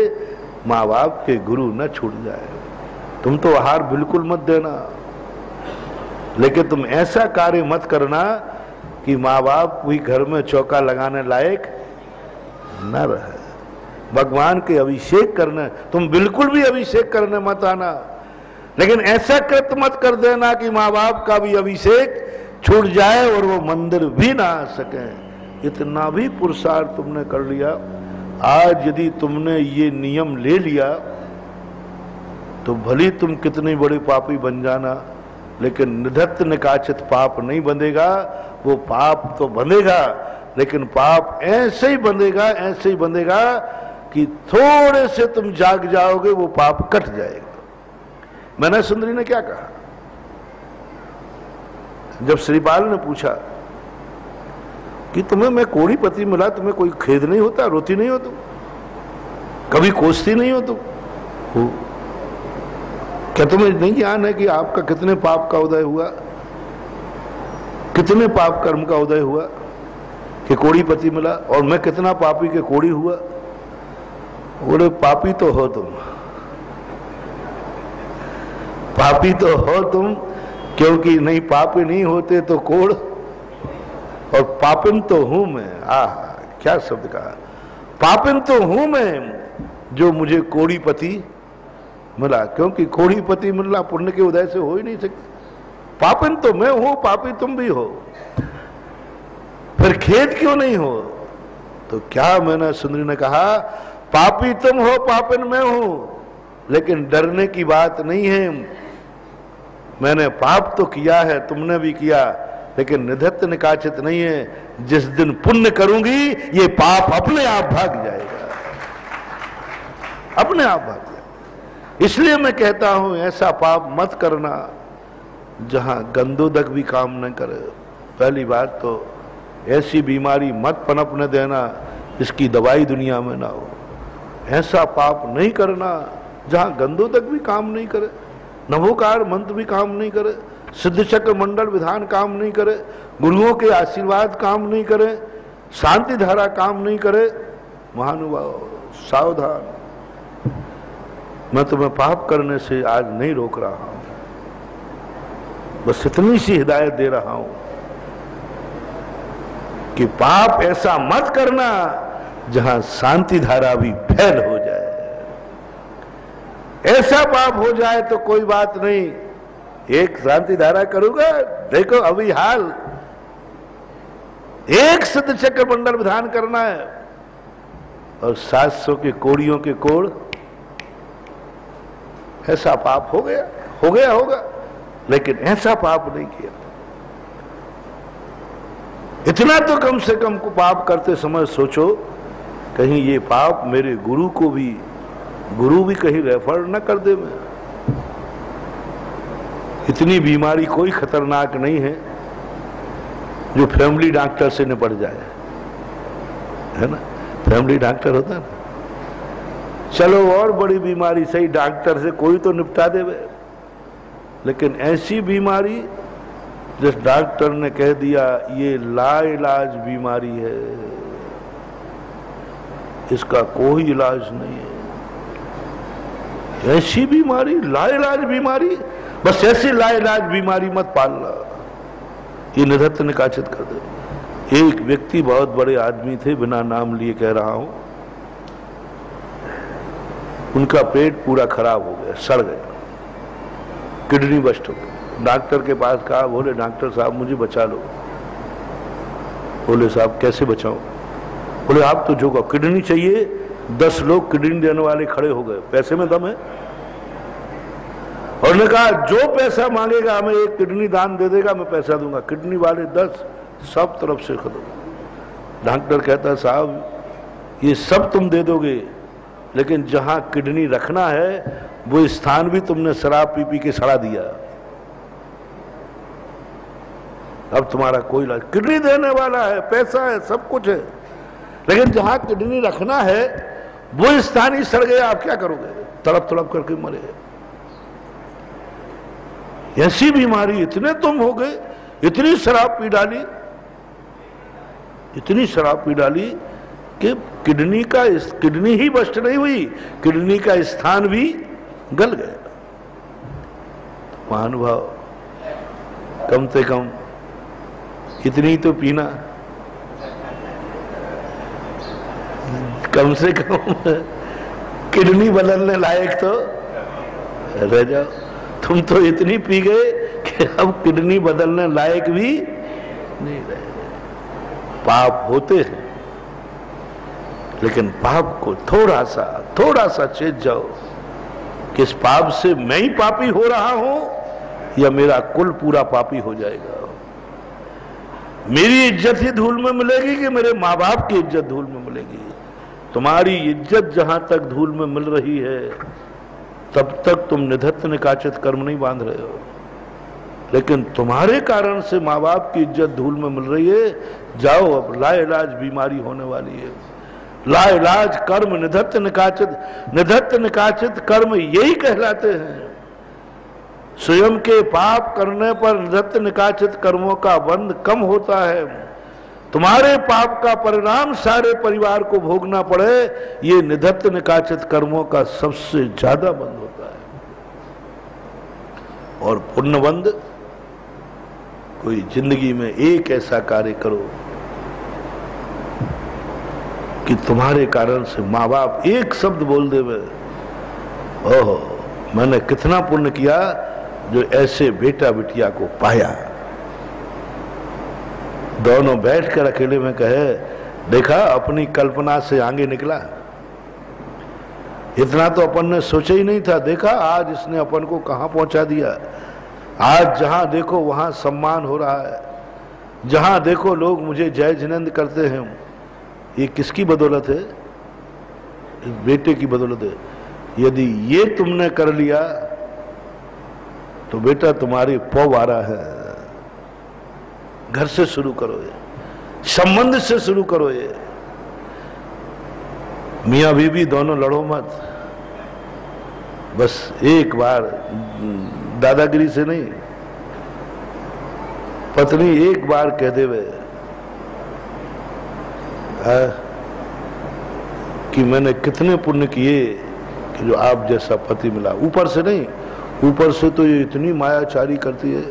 माँ बाप के गुरु न छूट जाए। तुम तो आहार बिल्कुल मत देना, लेकिन तुम ऐसा कार्य मत करना कि माँ बाप भी घर में चौका लगाने लायक न रहे। भगवान के अभिषेक करने तुम बिल्कुल भी अभिषेक करने मत आना, लेकिन ऐसा कृत्य मत कर देना कि माँ बाप का भी अभिषेक छूट जाए और वो मंदिर भी ना आ सके। इतना भी पुरुषार्थ तुमने कर लिया। आज यदि तुमने ये नियम ले लिया तो भली तुम कितने बड़े पापी बन जाना, लेकिन निधत्त निकाचित पाप नहीं बंधेगा। वो पाप तो बंधेगा, लेकिन पाप ऐसे ही बंधेगा, ऐसे ही बंधेगा कि थोड़े से तुम जाग जाओगे वो पाप कट जाएगा। मैंने सुंदरी ने क्या कहा, जब श्रीपाल ने पूछा कि तुम्हें मैं कोड़ी पति मिला, तुम्हें कोई खेद नहीं होता, रोती नहीं हो तुम, कभी कोसती नहीं हो तुम, क्या तुम्हें नहीं ज्ञान है कि आपका कितने पाप का उदय हुआ, कितने पाप कर्म का उदय हुआ कि कोड़ी पति मिला, और मैं कितना पापी के कोड़ी हुआ। बोले पापी तो हो तुम, पापी तो हो तुम, क्योंकि नहीं पापी नहीं होते तो कोड़, और पापिन तो हूं मैं। आह क्या शब्द कहा, पापिन तो हूं मैं जो मुझे कोड़ीपति मिला, क्योंकि कोड़ीपति मिलना पुण्य के उदय से हो ही नहीं सकता। पापिन तो मैं हूं, पापी तुम भी हो, फिर खेद क्यों नहीं हो। तो क्या मैंने सुंदरी ने कहा, पापी तुम हो, पापिन मैं हूं, लेकिन डरने की बात नहीं है। मैंने पाप तो किया है, तुमने भी किया, लेकिन निधत्त निकाचित नहीं है। जिस दिन पुण्य करूंगी ये पाप अपने आप भाग जाएगा, अपने आप भाग जाएगा। इसलिए मैं कहता हूं ऐसा पाप मत करना जहां गंदोदक भी काम न करे। पहली बात तो ऐसी बीमारी मत पनपने देना इसकी दवाई दुनिया में ना हो। ऐसा पाप नहीं करना जहां गंदोदक भी काम नहीं करे, नभोकार मंत्र भी काम नहीं करे, सिद्ध चक्र मंडल विधान काम नहीं करे, गुरुओं के आशीर्वाद काम नहीं करे, शांति धारा काम नहीं करे। महानुभाव सावधान, मैं तुम्हें पाप करने से आज नहीं रोक रहा हूं, बस इतनी सी हिदायत दे रहा हूं कि पाप ऐसा मत करना जहां शांति धारा भी फैल हो जाए। ऐसा पाप हो जाए तो कोई बात नहीं, एक शांति धारा करूंगा, देखो अभी हाल एक सिद्ध चक्र मंडल विधान करना है और 700 के कोड़ियों के कोड़, ऐसा पाप हो गया होगा, लेकिन ऐसा पाप नहीं किया। इतना तो कम से कम को पाप करते समय सोचो, कहीं ये पाप मेरे गुरु भी कहीं रेफर न कर दे। मैं इतनी बीमारी कोई खतरनाक नहीं है जो फैमिली डॉक्टर से निपट जाए, है ना। फैमिली डॉक्टर होता है ना, चलो और बड़ी बीमारी सही डॉक्टर से कोई तो निपटा देवे, लेकिन ऐसी बीमारी जिस डॉक्टर ने कह दिया ये लाइलाज बीमारी है, इसका कोई इलाज नहीं है, ऐसी बीमारी लाइलाज बीमारी, बस ऐसी लाइलाज बीमारी मत पालना, ये निधत्त निकाचित कर दे। एक व्यक्ति बहुत बड़े आदमी थे, बिना नाम लिए कह रहा हूं, उनका पेट पूरा खराब हो गया, सड़ गया, किडनी बस्ट हो गई। डॉक्टर के पास कहा, बोले डॉक्टर साहब मुझे बचा लो। बोले साहब कैसे बचाओ? बोले आप तो जो किडनी चाहिए 10 लोग किडनी देने वाले खड़े हो गए, पैसे में दम है। और ने कहा जो पैसा मांगेगा हमें एक किडनी दान दे देगा, मैं पैसा दूंगा। किडनी वाले 10 सब तरफ से खत्म। डॉक्टर कहता साहब ये सब तुम दे दोगे, लेकिन जहां किडनी रखना है वो स्थान भी तुमने शराब पी पी के सड़ा दिया, अब तुम्हारा कोई इलाज। किडनी देने वाला है, पैसा है, सब कुछ है, लेकिन जहां किडनी रखना है वो स्थान ही सड़ गया, आप क्या करोगे? तड़प तड़प करके मरे। ऐसी बीमारी इतने तुम हो गए, इतनी शराब पी डाली, इतनी शराब पी डाली कि किडनी ही बस्ट नहीं हुई, किडनी का स्थान भी गल गया। महानुभाव कम से कम इतनी तो पीना, कम से कम किडनी बदलने लायक तो रह जाओ। तुम तो इतनी पी गए कि अब किडनी बदलने लायक भी नहीं रहे। पाप होते हैं, लेकिन पाप को थोड़ा सा चेत जाओ कि इस पाप से मैं ही पापी हो रहा हूं या मेरा कुल पूरा पापी हो जाएगा। मेरी इज्जत ही धूल में मिलेगी कि मेरे माँ बाप की इज्जत धूल में मिलेगी? तुम्हारी इज्जत जहां तक धूल में मिल रही है तब तक तुम निधत्त निकाचित कर्म नहीं बांध रहे हो, लेकिन तुम्हारे कारण से माँ बाप की इज्जत धूल में मिल रही है। जाओ, अब लाइलाज बीमारी होने वाली है। लाइलाज कर्म निधत्त निकाचित कर्म यही कहलाते हैं। स्वयं के पाप करने पर निधत्त निकाचित कर्मों का बंध कम होता है। तुम्हारे पाप का परिणाम सारे परिवार को भोगना पड़े, ये निधत्त निकाचित कर्मों का सबसे ज्यादा बंध होता है। और पुण्यबंध, कोई जिंदगी में एक ऐसा कार्य करो कि तुम्हारे कारण से माँ बाप एक शब्द बोल देवे, ओहो मैंने कितना पुण्य किया जो ऐसे बेटा बिटिया को पाया। दोनों बैठकर अकेले में कहे, देखा अपनी कल्पना से आगे निकला, इतना तो अपन ने सोचा ही नहीं था, देखा आज इसने अपन को कहां पहुंचा दिया। आज जहां देखो वहां सम्मान हो रहा है, जहां देखो लोग मुझे जय जिनेंद्र करते हैं। ये किसकी बदौलत है? इस बेटे की बदौलत है। यदि ये तुमने कर लिया तो बेटा तुम्हारी पौवारा है। घर से शुरू करो, ये संबंध से शुरू करो। ये मियां बीवी दोनों लड़ो मत, बस एक बार दादागिरी से नहीं, पत्नी एक बार कह देवे कि मैंने कितने पुण्य किए कि जो आप जैसा पति मिला। ऊपर से नहीं, ऊपर से तो ये इतनी मायाचारी करती है,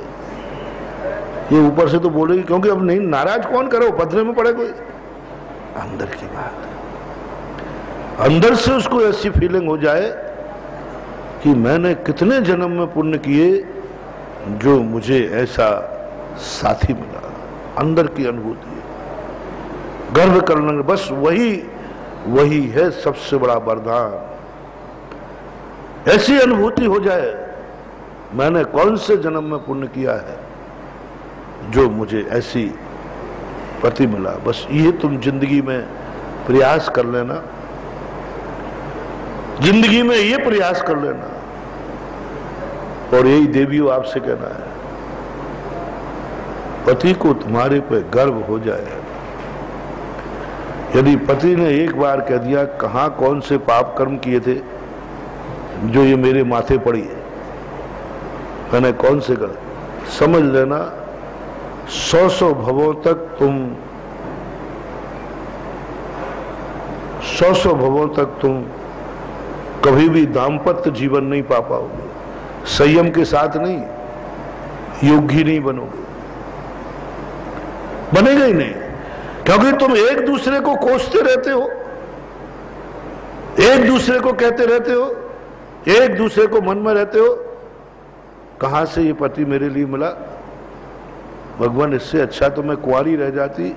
ये ऊपर से तो बोलेगी, क्योंकि अब नहीं, नाराज कौन करे, पथरे में पड़े कोई। अंदर की बात है, अंदर से उसको ऐसी फीलिंग हो जाए कि मैंने कितने जन्म में पुण्य किए जो मुझे ऐसा साथी मिला। अंदर की अनुभूति है, गर्व करना, बस वही है सबसे बड़ा वरदान। ऐसी अनुभूति हो जाए, मैंने कौन से जन्म में पुण्य किया है जो मुझे ऐसी पति मिला। बस ये तुम जिंदगी में प्रयास कर लेना, जिंदगी में ये प्रयास कर लेना। और यही देवियों आपसे कहना है, पति को तुम्हारे पे गर्व हो जाए। यदि पति ने एक बार कह दिया, कहां कौन से पाप कर्म किए थे जो ये मेरे माथे पड़ी है, मैंने कौन से कर, समझ लेना 100 भवों तक तुम कभी भी दाम्पत्य जीवन नहीं पा पाओगे, संयम के साथ नहीं, योगी नहीं बनोगे, बनेगा ही नहीं। क्योंकि तुम एक दूसरे को कोसते रहते हो, एक दूसरे को कहते रहते हो, एक दूसरे को मन में रहते हो, कहां से ये पति मेरे लिए मिला, भगवान इससे अच्छा तो मैं कुंवारी रह जाती।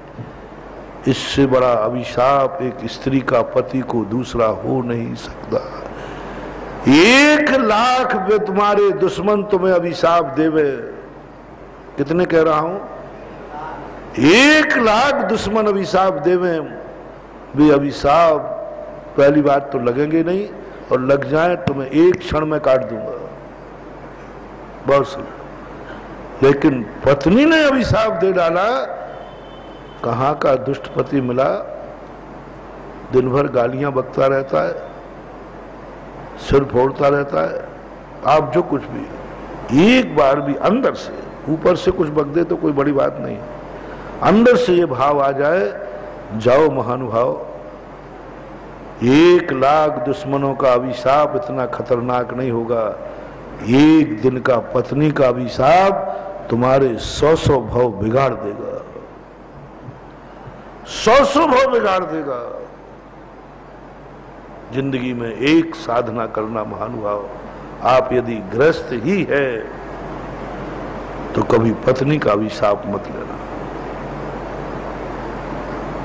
इससे बड़ा अभिशाप एक स्त्री का पति को दूसरा हो नहीं सकता। 1 लाख पे तुम्हारे दुश्मन तुम्हें अभिशाप देवे, कितने कह रहा हूं, 1 लाख दुश्मन अभिशाप देवे, भी अभिशाप पहली बात तो लगेंगे नहीं, और लग जाए तो मैं एक क्षण में काट दूंगा, बस। लेकिन पत्नी ने अभिशाप दे डाला, कहां का दुष्ट पति मिला, दिन भर गालियां बकता रहता है, सिर फोड़ता रहता है, आप जो कुछ भी, एक बार भी अंदर से, ऊपर से कुछ बक दे तो कोई बड़ी बात नहीं, अंदर से ये भाव आ जाए, जाओ महानुभाव, 1 लाख दुश्मनों का अभिशाप इतना खतरनाक नहीं होगा, एक दिन का पत्नी का अभिशाप तुम्हारे 100 भव बिगाड़ देगा, 100 भव बिगाड़ देगा। जिंदगी में एक साधना करना महानुभाव, आप यदि गृहस्थ ही है तो कभी पत्नी का अभिशाप मत लेना।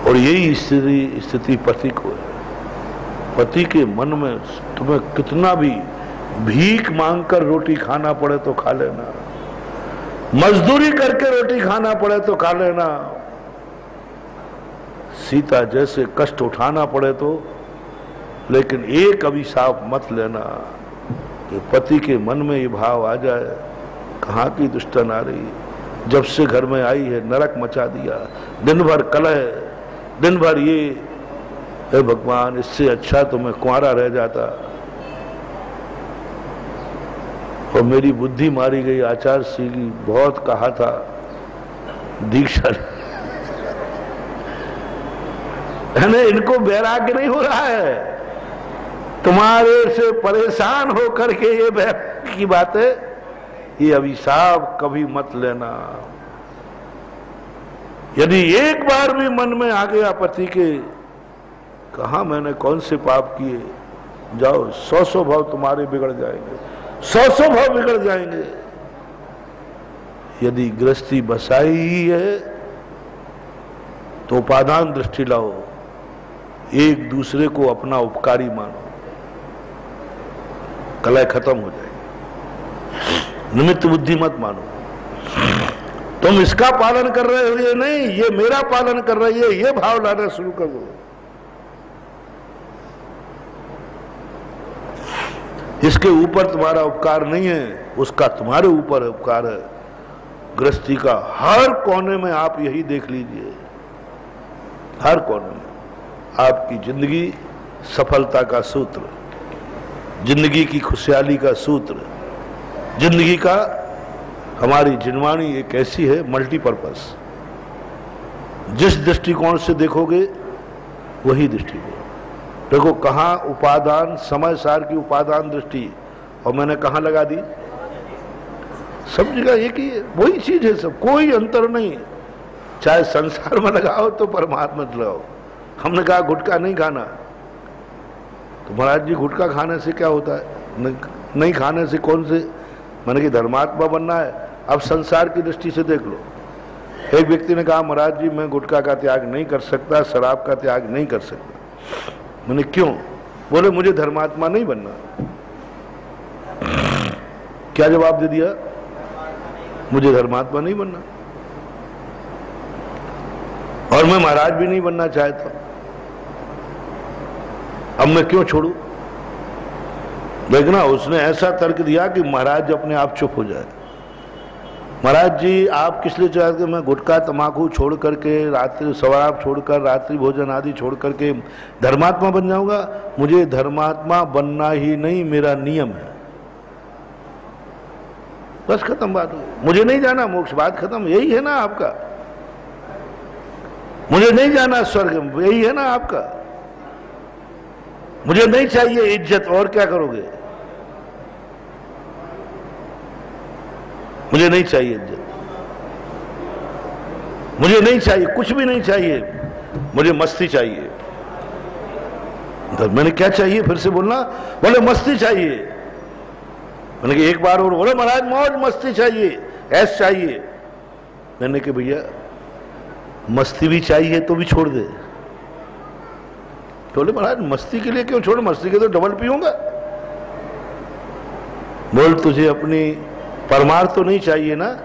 और यही स्थिति पति को है। पति के मन में तुम्हें कितना भी भीख मांगकर रोटी खाना पड़े तो खा लेना, मजदूरी करके रोटी खाना पड़े तो खा लेना, सीता जैसे कष्ट उठाना पड़े तो, लेकिन एक अभिशाप मत लेना कि पति के मन में ये भाव आ जाए, कहाँ की दुष्ट नारी, जब से घर में आई है नरक मचा दिया, दिन भर कलह, दिन भर ये, हे भगवान इससे अच्छा तो मैं कुंवारा रह जाता, और मेरी बुद्धि मारी गई। आचार्य श्री की बहुत कहा था, दीक्षा है, इनको वैराग्य नहीं हो रहा है, तुम्हारे से परेशान होकर के ये वैराग्य की बात है, ये अभिशाप कभी मत लेना। यदि एक बार भी मन में आ गया पति के, कहा मैंने कौन से पाप किए, जाओ 100 भाव तुम्हारे बिगड़ जाएंगे, 100 भाव बिगड़ जाएंगे। यदि गृहस्थी बसाई ही है तो उपादान दृष्टि लाओ, एक दूसरे को अपना उपकारी मानो, कलह खत्म हो जाएगी। निमित्त बुद्धि मत मानो, तुम इसका पालन कर रहे हो ये नहीं, ये मेरा पालन कर रही है, ये भाव लाना शुरू कर दो। इसके ऊपर तुम्हारा उपकार नहीं है, उसका तुम्हारे ऊपर उपकार है। गृहस्थी का हर कोने में आप यही देख लीजिए, हर कोने में आपकी जिंदगी सफलता का सूत्र, जिंदगी की खुशहाली का सूत्र, जिंदगी का, हमारी जिनवाणी एक ऐसी है मल्टीपर्पस, जिस दृष्टिकोण से देखोगे वही दृष्टिकोण। देखो कहाँ उपादान, समय सार की उपादान दृष्टि, और मैंने कहाँ लगा दी, सब जगह एक ही है, वही चीज है सब, कोई अंतर नहीं। चाहे संसार में लगाओ तो परमात्मा में लगाओ। हमने कहा गुटखा नहीं खाना, तो महाराज जी गुटखा खाने से क्या होता है? नहीं खाने से कौन से, मैंने कि धर्मात्मा बनना है। अब संसार की दृष्टि से देख लो। एक व्यक्ति ने कहा महाराज जी मैं गुटखा का त्याग नहीं कर सकता, शराब का त्याग नहीं कर सकता। मैंने क्यों? बोले मुझे धर्मात्मा नहीं बनना। क्या जवाब दे दिया? मुझे धर्मात्मा नहीं बनना, और मैं महाराज भी नहीं बनना चाहता। अब मैं क्यों छोड़ू? देखना, उसने ऐसा तर्क दिया कि महाराज अपने आप चुप हो जाए। महाराज जी आप किस लिए चाहते? मैं गुटखा तमाकू छोड़ करके, रात्रि शराब छोड़कर, रात्रि भोजन आदि छोड़ करके धर्मात्मा बन जाऊंगा? मुझे धर्मात्मा बनना ही नहीं, मेरा नियम है। बस खत्म बात हो। मुझे नहीं जाना मोक्ष, बात खत्म। यही है ना आपका। मुझे नहीं जाना स्वर्ग, यही है ना आपका। मुझे नहीं चाहिए इज्जत, और क्या करोगे? मुझे नहीं चाहिए इज्जत, मुझे नहीं चाहिए, कुछ भी नहीं चाहिए, मुझे मस्ती चाहिए। तो मैंने क्या चाहिए? फिर से बोलना। बोले मस्ती चाहिए। मैंने कि एक बार और बोले महाराज मौज मस्ती चाहिए, ऐश चाहिए। मैंने कि भैया मस्ती भी चाहिए तो भी छोड़ दे। बोले महाराज मस्ती के लिए क्यों छोड़? मस्ती के तो डबल पीऊंगा। बोल तुझे अपनी परमार्थ तो नहीं चाहिए ना,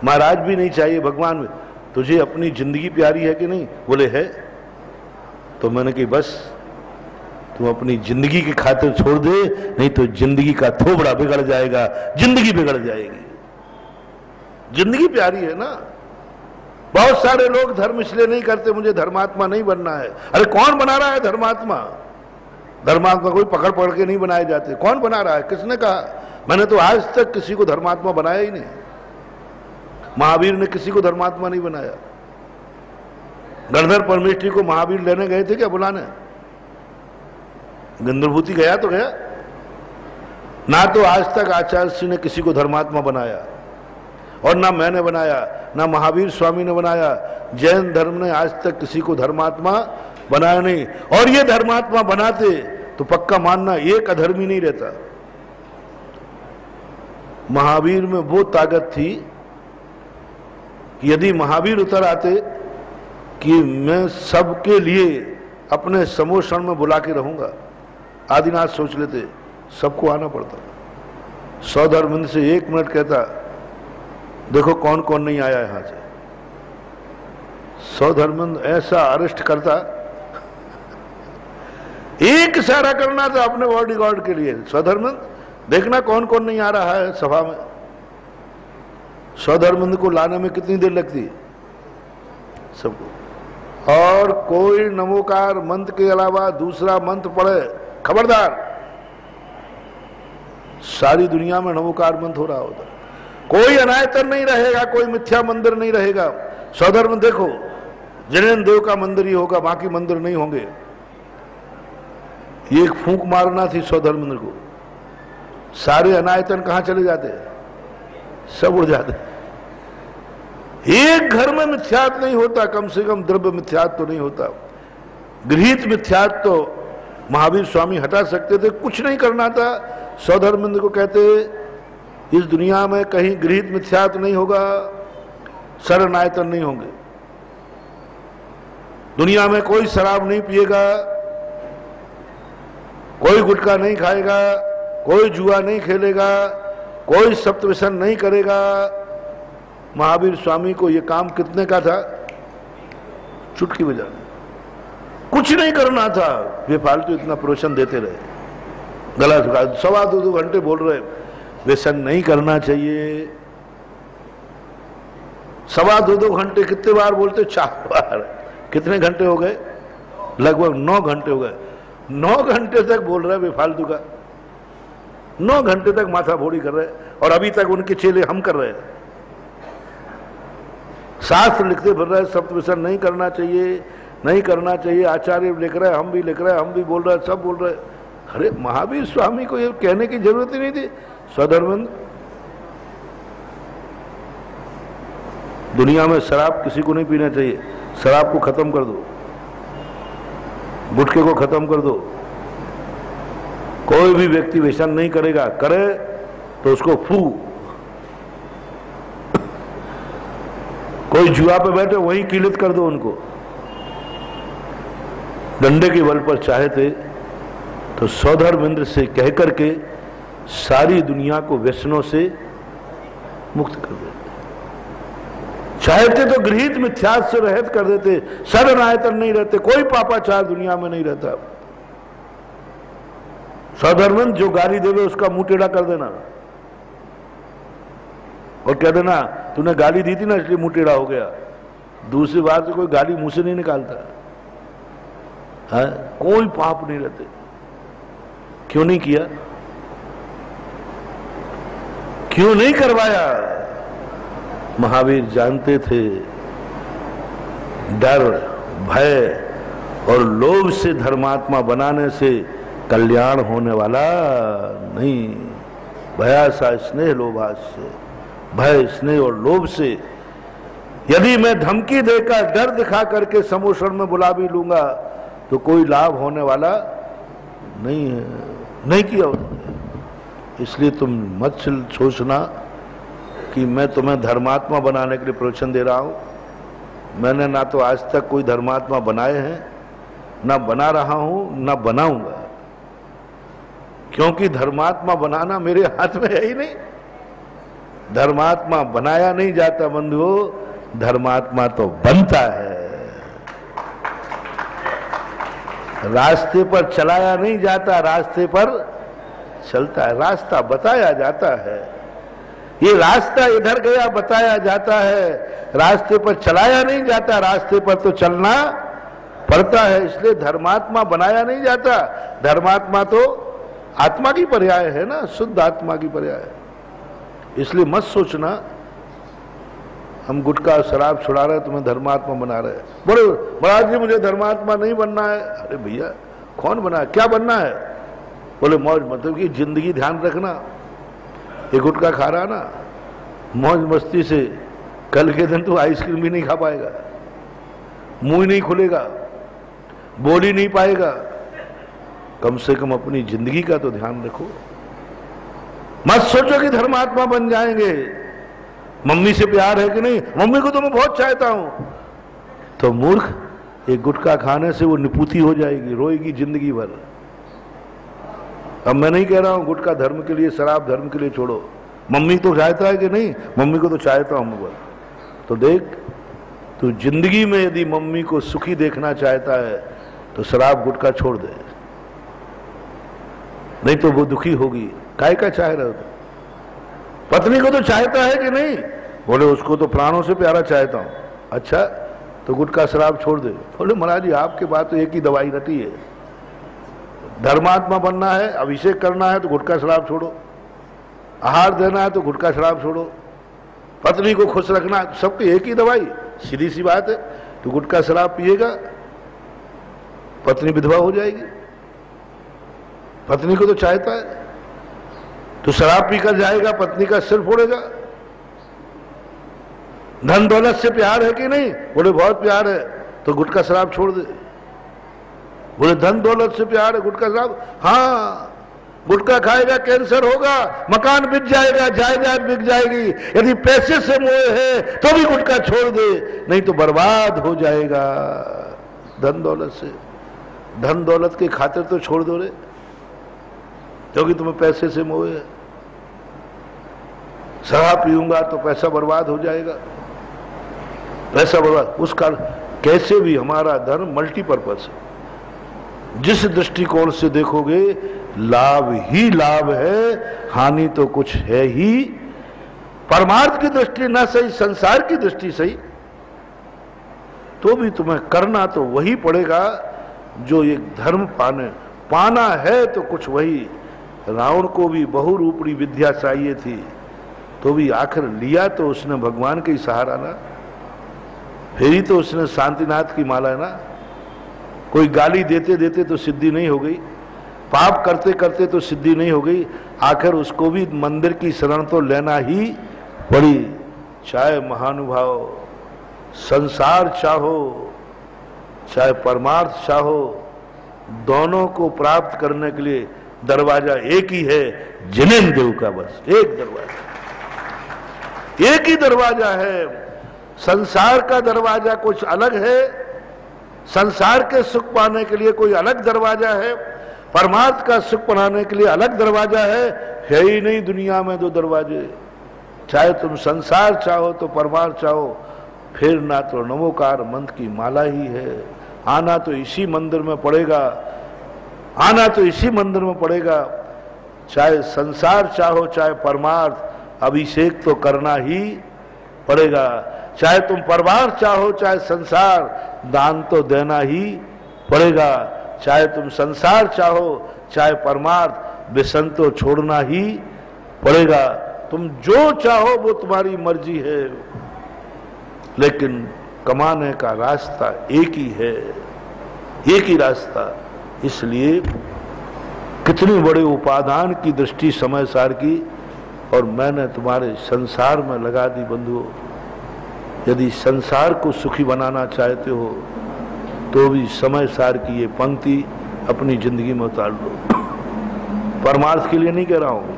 महाराज भी नहीं चाहिए, भगवान में, तुझे अपनी जिंदगी प्यारी है कि नहीं? बोले है। तो मैंने कही बस तुम अपनी जिंदगी की खातिर छोड़ दे, नहीं तो जिंदगी का थोबड़ा बिगड़ जाएगा, जिंदगी बिगड़ जाएगी। जिंदगी प्यारी है ना। बहुत सारे लोग धर्म इसलिए नहीं करते, मुझे धर्मात्मा नहीं बनना है। अरे कौन बना रहा है धर्मात्मा? धर्मात्मा कोई पकड़ पकड़ के नहीं बनाए जाते। कौन बना रहा है? किसने कहा? मैंने तो आज तक किसी को धर्मात्मा बनाया ही नहीं। महावीर ने किसी को धर्मात्मा नहीं बनाया। गणधर परमेष्ठी को महावीर लेने गए थे क्या बुलाने? गंधर्वभूति गया तो गया ना। तो आज तक आचार्य श्री ने किसी को धर्मात्मा बनाया, और ना मैंने बनाया, ना महावीर स्वामी ने बनाया। जैन धर्म ने आज तक किसी को धर्मात्मा बनाया नहीं। और ये धर्मात्मा बनाते तो पक्का मानना एक अधर्मी नहीं रहता। महावीर में वो ताकत थी कि यदि महावीर उतर आते कि मैं सबके लिए अपने समोषण में बुला के रहूंगा, आदिनाथ सोच लेते, सबको आना पड़ता। सौधर्मिंद से 1 मिनट कहता देखो कौन कौन नहीं आया यहां से। सौधर्मिंद ऐसा अरेस्ट करता, एक इशारा करना था अपने बॉडीगार्ड के लिए, सौधर्मिंद देखना कौन कौन नहीं आ रहा है सभा में। सौधर्मिंद को लाने में कितनी देर लगती? सबको। और कोई नमोकार मंत्र के अलावा दूसरा मंत्र पढ़े, खबरदार। सारी दुनिया में नमोकार मंत्र हो रहा होता। कोई अनायतन नहीं रहेगा, कोई मिथ्या मंदिर नहीं रहेगा। सौधर्म देखो, जैन देव का मंदिर ही होगा, बाकी मंदिर नहीं होंगे। ये एक फूंक मारना थी सौधर्मेंद्र को, सारे अनायतन कहां चले जाते? सब उड़ जाते। एक घर में मिथ्यात्व नहीं होता, कम से कम द्रव्य मिथ्यात्व तो नहीं होता। गृहीत मिथ्यात्व तो महावीर स्वामी हटा सकते थे, कुछ नहीं करना था। सौधर्मेंद्र को कहते इस दुनिया में कहीं गृहीत मिथ्यात्व नहीं होगा, शरणायतन नहीं होंगे। दुनिया में कोई शराब नहीं पिएगा, कोई गुटखा नहीं खाएगा, कोई जुआ नहीं खेलेगा, कोई सप्तव्यसन नहीं करेगा। महावीर स्वामी को यह काम कितने का था? चुटकी बजाने। कुछ नहीं करना था, बेफालतू इतना प्रोत्साहन देते रहे, गला झुका। 2.25 घंटे बोल रहे व्यसन नहीं करना चाहिए। 2.25 घंटे कितने बार बोलते? 4 बार। कितने घंटे हो गए? लगभग 9 घंटे हो गए। 9 घंटे तक बोल रहे बेफालतू का, 9 घंटे तक माथा फोड़ी कर रहे, और अभी तक उनके चेले हम कर रहे हैं। शास्त्र लिखते फिर रहे सप्तव्यसन नहीं करना चाहिए, नहीं करना चाहिए। आचार्य लिख रहे, हम भी लिख रहे, हम भी बोल रहे, सब बोल रहे। अरे महावीर स्वामी को ये कहने की जरूरत ही नहीं थी। सौधर्मेंद्र दुनिया में शराब किसी को नहीं पीना चाहिए। शराब को खत्म कर दो, गुटखे को खत्म कर दो। कोई भी व्यक्ति व्यसन नहीं करेगा, करे तो उसको फू। कोई जुआ पे बैठे वहीं कीलित कर दो उनको। डंडे के बल पर चाहते तो सौधर्मेंद्र से कह करके सारी दुनिया को व्यसनों से मुक्त कर देते। चाहते तो गृहीत मिथ्यास से रहित कर देते, शरण आयतन नहीं रहते, कोई पापाचार दुनिया में नहीं रहता। सौधर्मेंद्र जो गाली देवे उसका मुंह टेढ़ा कर देना और कह देना तूने गाली दी थी ना इसलिए मुंह टेढ़ा हो गया। दूसरी बार से कोई गाली मुंह से नहीं निकालता है, कोई पाप नहीं रहते। क्यों नहीं किया, क्यों नहीं करवाया? महावीर जानते थे डर, भय और लोभ से धर्मात्मा बनाने से कल्याण होने वाला नहीं। भयासा स्नेह लोभास से, भय स्नेह और लोभ से यदि मैं धमकी देकर डर दिखा करके समोषण में बुला भी लूंगा तो कोई लाभ होने वाला नहीं है। नहीं किया उन्होंने। इसलिए तुम मत सोचना कि मैं तुम्हें धर्मात्मा बनाने के लिए प्रवचन दे रहा हूं। मैंने ना तो आज तक कोई धर्मात्मा बनाए हैं, ना बना रहा हूं, ना बनाऊंगा, क्योंकि धर्मात्मा बनाना मेरे हाथ में है ही नहीं। धर्मात्मा बनाया नहीं जाता बंधुओं, धर्मात्मा तो बनता है। रास्ते पर चलाया नहीं जाता, रास्ते पर चलता है। रास्ता बताया जाता है, ये रास्ता इधर गया बताया जाता है, रास्ते पर चलाया नहीं जाता, रास्ते पर तो चलना पड़ता है। इसलिए धर्मात्मा बनाया नहीं जाता। धर्मात्मा तो आत्मा की पर्याय है ना, शुद्ध आत्मा की पर्याय है। इसलिए मत सोचना हम गुटखा शराब छुड़ा रहे तुम्हें धर्मात्मा बना रहे। बोले महाराज जी मुझे धर्मात्मा नहीं बनना है। अरे भैया कौन बना है, क्या बनना है? बोले मौज मतलब कि जिंदगी ध्यान रखना। ये गुटखा खा रहा ना, मौज मस्ती से कल के दिन तो आइसक्रीम भी नहीं खा पाएगा, मुंह नहीं खुलेगा, बोल ही नहीं पाएगा। कम से कम अपनी जिंदगी का तो ध्यान रखो। मत सोचो कि धर्मात्मा बन जाएंगे। मम्मी से प्यार है कि नहीं? मम्मी को तो मैं बहुत चाहता हूं। तो मूर्ख, एक गुटखा खाने से वो निपुती हो जाएगी, रोएगी जिंदगी भर। अब मैं नहीं कह रहा हूं गुटखा धर्म के लिए, शराब धर्म के लिए छोड़ो। मम्मी तो चाहता है कि नहीं? मम्मी को तो चाहता हूं मैं। तो देख, तू जिंदगी में यदि मम्मी को सुखी देखना चाहता है तो शराब गुटखा छोड़ दे, नहीं तो वो दुखी होगी। काय का चाह रहे हो? पत्नी को तो चाहता है कि नहीं? बोले उसको तो प्राणों से प्यारा चाहता हूं। अच्छा, तो गुटखा शराब छोड़ दे। बोले महाराज जी आपके बात तो एक ही दवाई रटी है। धर्मात्मा बनना है, अभिषेक करना है तो गुटखा शराब छोड़ो, आहार देना है तो गुटखा शराब छोड़ो, पत्नी को खुश रखना है, सबकी एक ही दवाई, सीधी सी बात है। तो गुटखा शराब पिएगा, पत्नी विधवा हो जाएगी। पत्नी को तो चाहता है, तो शराब पीकर जाएगा, पत्नी का सिर फोड़ेगा। धन दौलत से प्यार है कि नहीं? बोले बहुत प्यार है, तो गुटखा शराब छोड़ दे। बोले धन दौलत से प्यार है, गुटखा शराब? हाँ, गुटखा खाएगा कैंसर होगा, मकान बिक जाएगा, जायदाद बिक जाएगी। यदि पैसे से मोह है तो भी गुटखा छोड़ दे, नहीं तो बर्बाद हो जाएगा धन दौलत से। धन दौलत के खातिर तो छोड़ दो रे, क्योंकि तुम्हें पैसे से मोह है। शराब पीऊंगा तो पैसा बर्बाद हो जाएगा, पैसा बर्बाद। उसका कैसे भी हमारा धर्म मल्टीपर्पज है। जिस दृष्टिकोण से देखोगे लाभ ही लाभ है, हानि तो कुछ है ही। परमार्थ की दृष्टि ना सही, संसार की दृष्टि सही, तो भी तुम्हें करना तो वही पड़ेगा जो एक धर्म पाना है तो कुछ वही। रावण को भी बहुरूपणी विद्या चाहिए थी, तो भी आखिर लिया तो उसने भगवान का ही सहारा ना, फेरी तो उसने शांतिनाथ की माला ना। कोई गाली देते देते तो सिद्धि नहीं हो गई, पाप करते करते तो सिद्धि नहीं हो गई, आखिर उसको भी मंदिर की शरण तो लेना ही पड़ी। चाहे महानुभाव संसार चाहो चाहे परमार्थ चाहो, दोनों को प्राप्त करने के लिए दरवाजा एक ही है, जिनेंद्र का, बस एक दरवाजा, एक ही दरवाजा है। संसार का दरवाजा कुछ अलग है, संसार के सुख पाने के लिए कोई अलग दरवाजा है, परमार्थ का सुख पाने के लिए अलग दरवाजा है ही नहीं दुनिया में दो दरवाजे। चाहे तुम संसार चाहो तो परमार्थ चाहो, फिर ना तो नमोकार मंत्र की माला ही है। आना तो इसी मंदिर में पड़ेगा, आना तो इसी मंदिर में पड़ेगा। चाहे संसार चाहो चाहे परमार्थ, अभिषेक तो करना ही पड़ेगा। चाहे तुम परमार्थ चाहो चाहे संसार, दान तो देना ही पड़ेगा। चाहे तुम संसार चाहो चाहे परमार्थ, व्यसन तो छोड़ना ही पड़ेगा। तुम जो चाहो वो तुम्हारी मर्जी है, लेकिन कमाने का रास्ता एक ही है, एक ही रास्ता। इसलिए कितनी बड़े उपादान की दृष्टि समय सार की, और मैंने तुम्हारे संसार में लगा दी बंधुओं। यदि संसार को सुखी बनाना चाहते हो तो भी समय सार की ये पंक्ति अपनी जिंदगी में उतार लो। परमार्थ के लिए नहीं कह रहा हूं,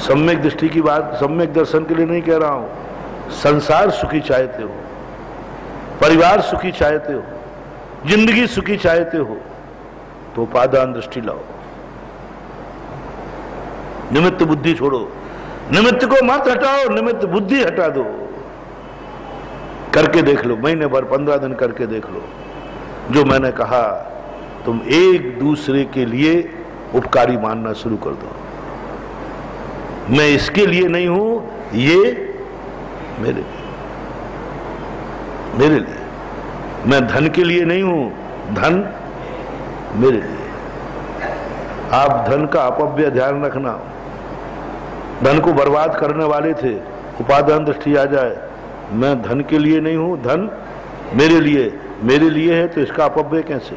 सम्यक दृष्टि की बात, सम्यक दर्शन के लिए नहीं कह रहा हूं। संसार सुखी चाहते हो, परिवार सुखी चाहते हो, जिंदगी सुखी चाहते हो, तो उपादान दृष्टि लाओ। निमित्त बुद्धि छोड़ो, निमित्त को मत हटाओ, निमित्त बुद्धि हटा दो। करके देख लो, महीने भर 15 दिन करके देख लो। जो मैंने कहा, तुम एक दूसरे के लिए उपकारी मानना शुरू कर दो। मैं इसके लिए नहीं हूं, ये मेरे लिए, मेरे लिए। मैं धन के लिए नहीं हूं, धन मेरे लिए। आप धन का अपव्यय ध्यान रखना। धन को बर्बाद करने वाले थे, उपादान दृष्टि आ जाए, मैं धन के लिए नहीं हूं, धन मेरे लिए, मेरे लिए है, तो इसका अपव्यय कैसे?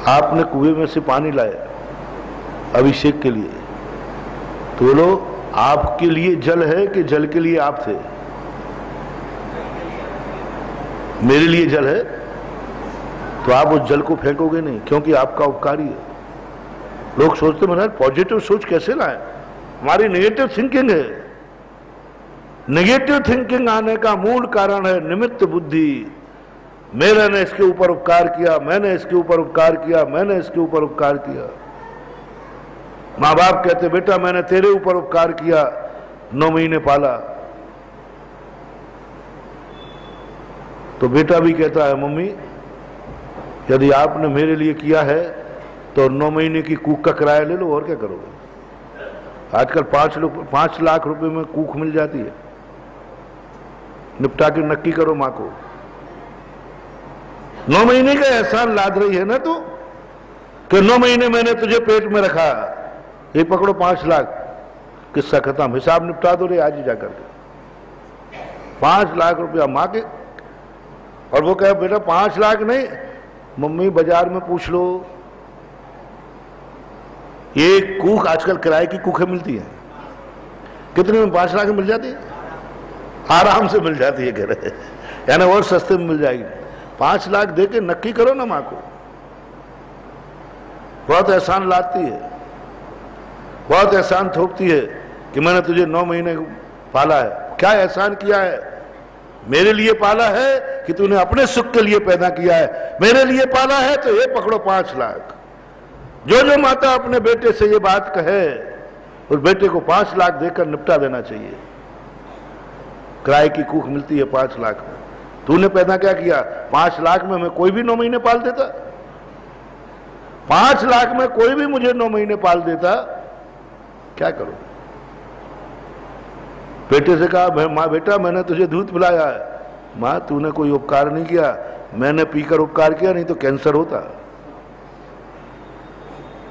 आपने कुएं में से पानी लाया अभिषेक के लिए, तो बोलो आपके लिए जल है कि जल के लिए आप थे? मेरे लिए जल है, तो आप उस जल को फेंकोगे नहीं, क्योंकि आपका उपकारी है। लोग सोचते महाराज पॉजिटिव सोच कैसे लाए, हमारी नेगेटिव थिंकिंग है। नेगेटिव थिंकिंग आने का मूल कारण है निमित्त बुद्धि। मेरे ने इसके ऊपर उपकार किया, मैंने इसके ऊपर उपकार किया, मैंने इसके ऊपर उपकार किया। माँ बाप कहते बेटा मैंने तेरे ऊपर उपकार किया, 9 महीने पाला, तो बेटा भी कहता है मम्मी यदि आपने मेरे लिए किया है तो 9 महीने की कूक का किराया ले लो, और क्या करोगे। आजकल 5 लाख रुपए में कूक मिल जाती है, निपटा के नक्की करो मां को। 9 महीने का एहसान लाद रही है ना तू, कि 9 महीने मैंने तुझे पेट में रखा, ये पकड़ो 5 लाख, किस्सा खत्म, हिसाब निपटा दो रे आज ही जाकर के। 5 लाख रुपया मां के, और वो कहे बेटा 5 लाख नहीं, मम्मी बाजार में पूछ लो, ये कूक आजकल किराए की कूखें मिलती है, कितने में? 5 लाख में मिल जाती है, आराम से मिल जाती है, कह रहे यानी और सस्ते में मिल जाएगी। 5 लाख दे के नक्की करो ना मां को, बहुत एहसान लाती है, बहुत एहसान थोपती है कि मैंने तुझे 9 महीने पाला है। क्या एहसान किया है? मेरे लिए पाला है कि तूने अपने सुख के लिए पैदा किया है, मेरे लिए पाला है, तो ये पकड़ो 5 लाख। जो माता अपने बेटे से ये बात कहे, उस बेटे को 5 लाख देकर निपटा देना चाहिए। किराए की कूख मिलती है 5 लाख में, तूने पैदा क्या किया? 5 लाख में मैं कोई भी 9 महीने पाल देता, 5 लाख में कोई भी मुझे 9 महीने पाल देता, क्या करूं? बेटे से कहा माँ बेटा मैंने तुझे दूध पिलाया है, माँ तूने कोई उपकार नहीं किया, मैंने पीकर उपकार किया, नहीं तो कैंसर होता।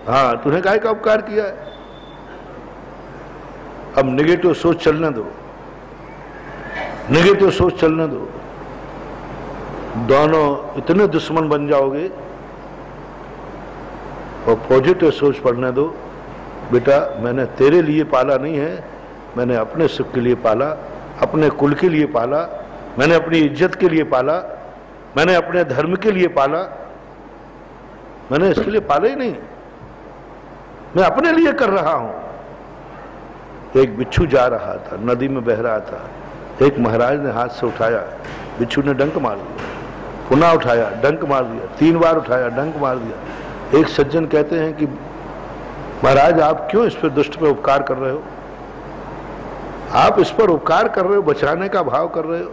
हाँ तूने काहे का उपकार किया है? अब नेगेटिव सोच चलने दो, नेगेटिव सोच चलने दो, दोनों इतने दुश्मन बन जाओगे। और पॉजिटिव सोच पढ़ने दो, बेटा मैंने तेरे लिए पाला नहीं है, मैंने अपने सुख के लिए पाला, अपने कुल के लिए पाला, मैंने अपनी इज्जत के लिए पाला, मैंने अपने धर्म के लिए पाला, मैंने इसके लिए पाला ही नहीं, मैं अपने लिए कर रहा हूं। एक बिच्छू जा रहा था, नदी में बह रहा था, एक महाराज ने हाथ से उठाया, बिच्छू ने डंक मार दिया, पुनः उठाया, डंक मार दिया, 3 बार उठाया, डंक मार दिया। एक सज्जन कहते हैं कि महाराज आप क्यों इस पर दुष्ट पे उपकार कर रहे हो, आप इस पर उपकार कर रहे हो, बचाने का भाव कर रहे हो,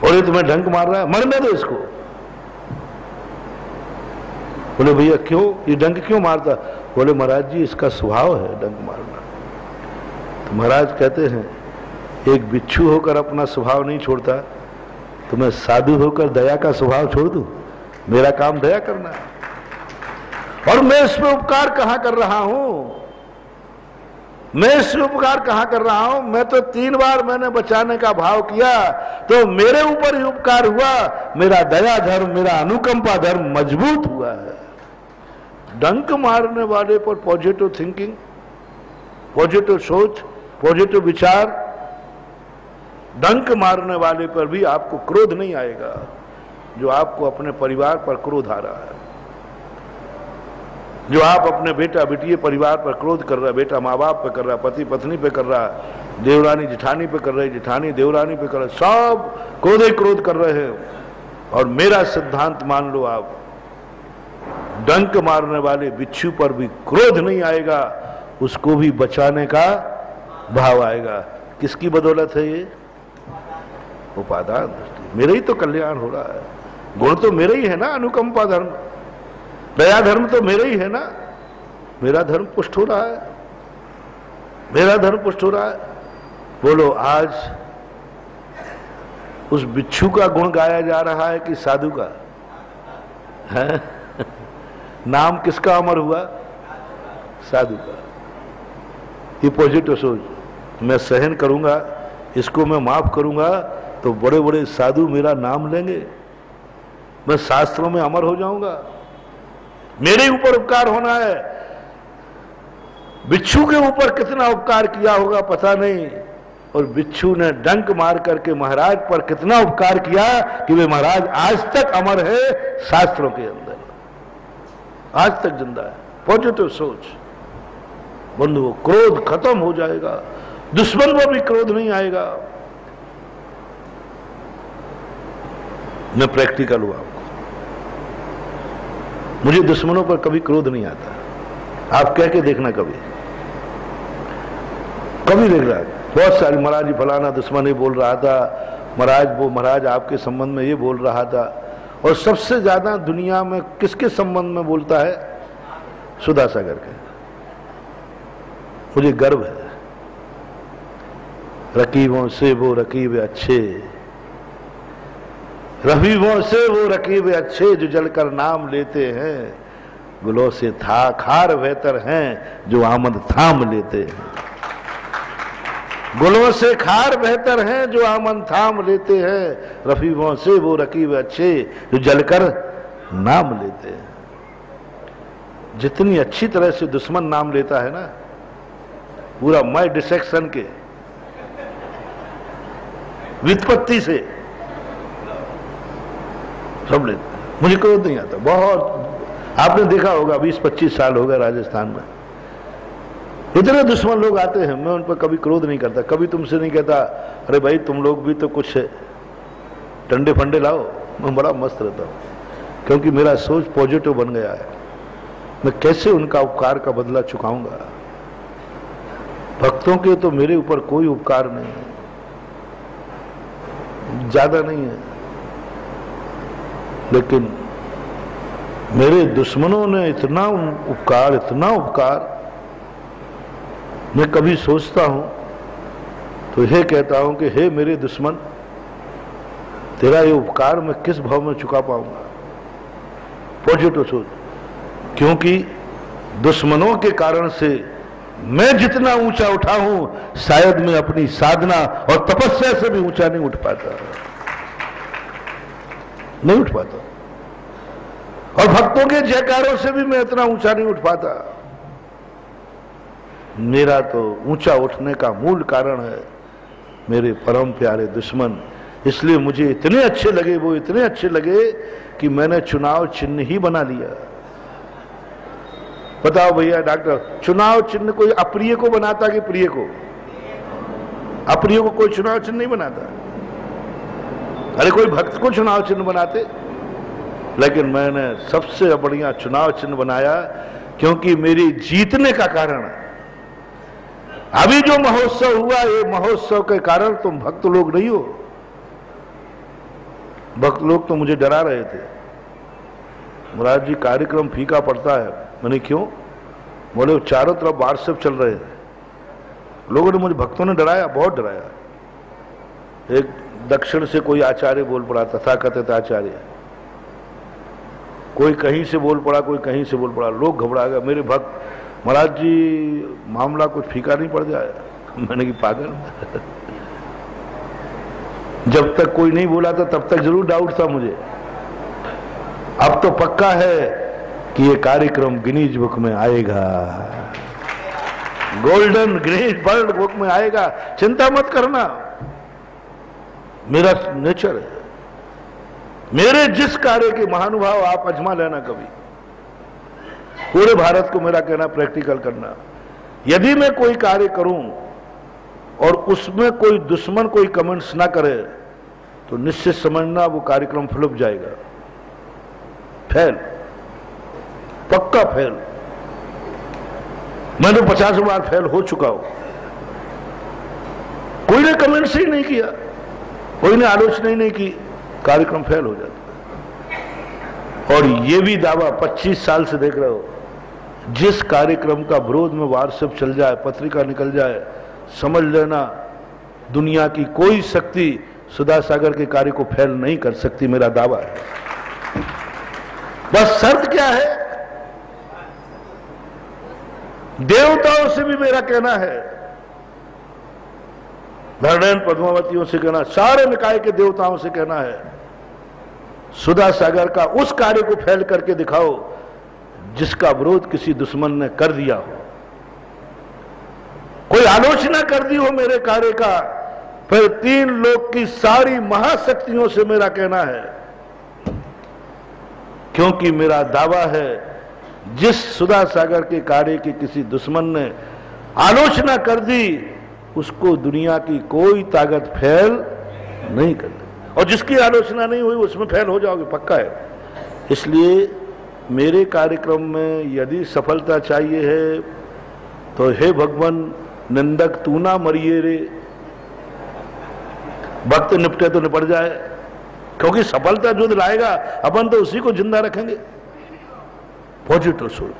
और ये तुम्हें डंक मार रहा है, मरने दो इसको। बोले भैया क्यों, ये डंक क्यों मारता? बोले महाराज जी इसका स्वभाव है डंक मारना। तो महाराज कहते हैं एक बिच्छू होकर अपना स्वभाव नहीं छोड़ता, तो मैं साधु होकर दया का स्वभाव छोड़ दूं? मेरा काम दया करना है, और मैं इस पर उपकार कहां कर रहा हूं, मैं इस पर उपकार कहां कर रहा हूं? मैं तो 3 बार मैंने बचाने का भाव किया तो मेरे ऊपर ही उपकार हुआ, मेरा दया धर्म, मेरा अनुकंपा धर्म मजबूत हुआ है। डंक मारने वाले पर पॉजिटिव थिंकिंग, पॉजिटिव सोच, पॉजिटिव विचार, डंक मारने वाले पर भी आपको क्रोध नहीं आएगा जो आपको अपने परिवार पर क्रोध आ रहा है, जो आप अपने बेटा बेटिए परिवार पर क्रोध कर रहा है, बेटा माँ बाप पे कर रहा है, पति पत्नी पे कर रहा है, देवरानी जिठानी पे कर रहे, जिठानी देवरानी पे कर रहे, सब क्रोध ही क्रोध कर रहे हैं। और मेरा सिद्धांत मान लो आप, डंक मारने वाले बिच्छू पर भी क्रोध नहीं आएगा, उसको भी बचाने का भाव आएगा। किसकी बदौलत है ये? उपादान दृष्टि। मेरा ही तो कल्याण हो रहा है, गुण तो मेरा ही है ना, अनुकंपा धर्म, दया धर्म तो मेरा ही है ना, मेरा धर्म पुष्ट हो रहा है, मेरा धर्म पुष्ट हो रहा है। बोलो आज उस बिच्छू का गुण गाया जा रहा है कि साधु का है? नाम किसका अमर हुआ? साधु का। ये पॉजिटिव सोच, मैं सहन करूंगा, इसको मैं माफ करूंगा तो बड़े बड़े साधु मेरा नाम लेंगे, मैं शास्त्रों में अमर हो जाऊंगा, मेरे ऊपर उपकार होना है। बिच्छू के ऊपर कितना उपकार किया होगा पता नहीं, और बिच्छू ने डंक मार करके महाराज पर कितना उपकार किया कि वे महाराज आज तक अमर है शास्त्रों के अंदर, आज तक जिंदा है। पॉजिटिव सोच बंधुओं, क्रोध खत्म हो जाएगा, दुश्मन को भी क्रोध नहीं आएगा। मैं प्रैक्टिकल हुआ, आपको मुझे दुश्मनों पर कभी क्रोध नहीं आता। आप कह के देखना, कभी कभी देख रहा है बहुत सारी, महाराज जी फलाना दुश्मन ही बोल रहा था, महाराज वो महाराज आपके संबंध में ये बोल रहा था। और सबसे ज्यादा दुनिया में किसके संबंध में बोलता है? सुधा सागर के। मुझे गर्व है, रकीबों से वो रकीब अच्छे, रफीबों से वो रकीब अच्छे जो जलकर नाम लेते हैं, गुलों से था खार बेहतर हैं जो आमद थाम लेते हैं। गुलों से खार बेहतर हैं जो आमद थाम लेते हैं, रफीबों से वो रकीब अच्छे जो जलकर नाम लेते हैं। जितनी अच्छी तरह से दुश्मन नाम लेता है ना, पूरा मय डिसेक्शन के व्युत्पत्ति से सब लेते। मुझे क्रोध नहीं आता, बहुत आपने देखा होगा 20-25 साल हो गए राजस्थान में, इतने दुश्मन लोग आते हैं, मैं उन पर कभी क्रोध नहीं करता, कभी तुमसे नहीं कहता अरे भाई तुम लोग भी तो कुछ ठंडे फंडे लाओ। मैं बड़ा मस्त रहता हूँ, क्योंकि मेरा सोच पॉजिटिव बन गया है। मैं कैसे उनका उपकार का बदला चुकाऊंगा? भक्तों के तो मेरे ऊपर कोई उपकार नहीं है, ज्यादा नहीं है, लेकिन मेरे दुश्मनों ने इतना उपकार, इतना उपकार, मैं कभी सोचता हूं तो यह कहता हूं कि हे मेरे दुश्मन, तेरा ये उपकार मैं किस भाव में चुका पाऊंगा? पॉजिटिव सोच, क्योंकि दुश्मनों के कारण से मैं जितना ऊंचा उठा हूं, शायद मैं अपनी साधना और तपस्या से भी ऊंचा नहीं उठ पाता, नहीं उठ पाता, और भक्तों के जयकारों से भी मैं इतना ऊंचा नहीं उठ पाता। मेरा तो ऊंचा उठने का मूल कारण है मेरे परम प्यारे दुश्मन। इसलिए मुझे इतने अच्छे लगे, वो इतने अच्छे लगे कि मैंने चुनाव चिन्ह ही बना लिया। बताओ भैया डॉक्टर, चुनाव चिन्ह कोई अप्रिय को बनाता कि प्रिय को? अप्रिय को कोई चुनाव चिन्ह नहीं बनाता। अरे कोई भक्त को चुनाव चिन्ह बनाते, लेकिन मैंने सबसे बढ़िया चुनाव चिन्ह बनाया, क्योंकि मेरी जीतने का कारण, अभी जो महोत्सव हुआ, ये महोत्सव के कारण तुम भक्त लोग नहीं हो। भक्त लोग तो मुझे डरा रहे थे, महाराज जी कार्यक्रम फीका पड़ता है। मैंने क्यों? बोले चारों तरफ व्हाट्सएप चल रहे थे। लोगों ने मुझे, भक्तों ने डराया, बहुत डराया। एक दक्षिण से कोई आचार्य बोल पड़ा, तथाकथित आचार्य, कोई कहीं से बोल पड़ा, कोई कहीं से बोल पड़ा, लोग घबरा गए। मेरे भक्त, महाराज जी मामला कुछ फीका नहीं पड़ जाए। मैंने कि पागल, जब तक कोई नहीं बोला था तब तक जरूर डाउट था मुझे। अब तो पक्का है कि ये कार्यक्रम गिनीज बुक में आएगा, गोल्डन गिनीज वर्ल्ड बुक में आएगा। चिंता मत करना, मेरा नेचर है। मेरे जिस कार्य के महानुभाव आप आजमा लेना कभी। पूरे भारत को मेरा कहना प्रैक्टिकल करना। यदि मैं कोई कार्य करूं और उसमें कोई दुश्मन कोई कमेंट्स ना करे, तो निश्चित समझना वो कार्यक्रम फ्लॉप जाएगा, फेल, पक्का फेल। मैं तो 50 बार फेल हो चुका हूं। कोई ने कमेंट्स ही नहीं किया, कोई ने आलोचना ही नहीं की, कार्यक्रम फेल हो जाता। और ये भी दावा 25 साल से देख रहे हो, जिस कार्यक्रम का विरोध में व्हाट्सएप चल जाए, पत्रिका निकल जाए, समझ लेना दुनिया की कोई शक्ति सुधा सागर के कार्य को फेल नहीं कर सकती, मेरा दावा है। बस शर्त क्या है? देवताओं से भी मेरा कहना है, धरणेन पद्मावतियों से कहना, सारे निकाय के देवताओं से कहना है, सुधा सागर का उस कार्य को फेल करके दिखाओ जिसका विरोध किसी दुश्मन ने कर दिया हो, कोई आलोचना कर दी हो मेरे कार्य का। फिर 3 लोक की सारी महाशक्तियों से मेरा कहना है, क्योंकि मेरा दावा है, जिस सुधा सागर के कार्य की किसी दुश्मन ने आलोचना कर दी, उसको दुनिया की कोई ताकत फेल नहीं कर दी। और जिसकी आलोचना नहीं हुई उसमें फेल हो जाओगे, पक्का है। इसलिए मेरे कार्यक्रम में यदि सफलता चाहिए है तो हे भगवान, निंदक तू ना मरिए रे, भक्त निपटे तो निपट जाए, क्योंकि सफलता जो दिलाएगा अपन तो उसी को जिंदा रखेंगे। पॉजिटिव सोच,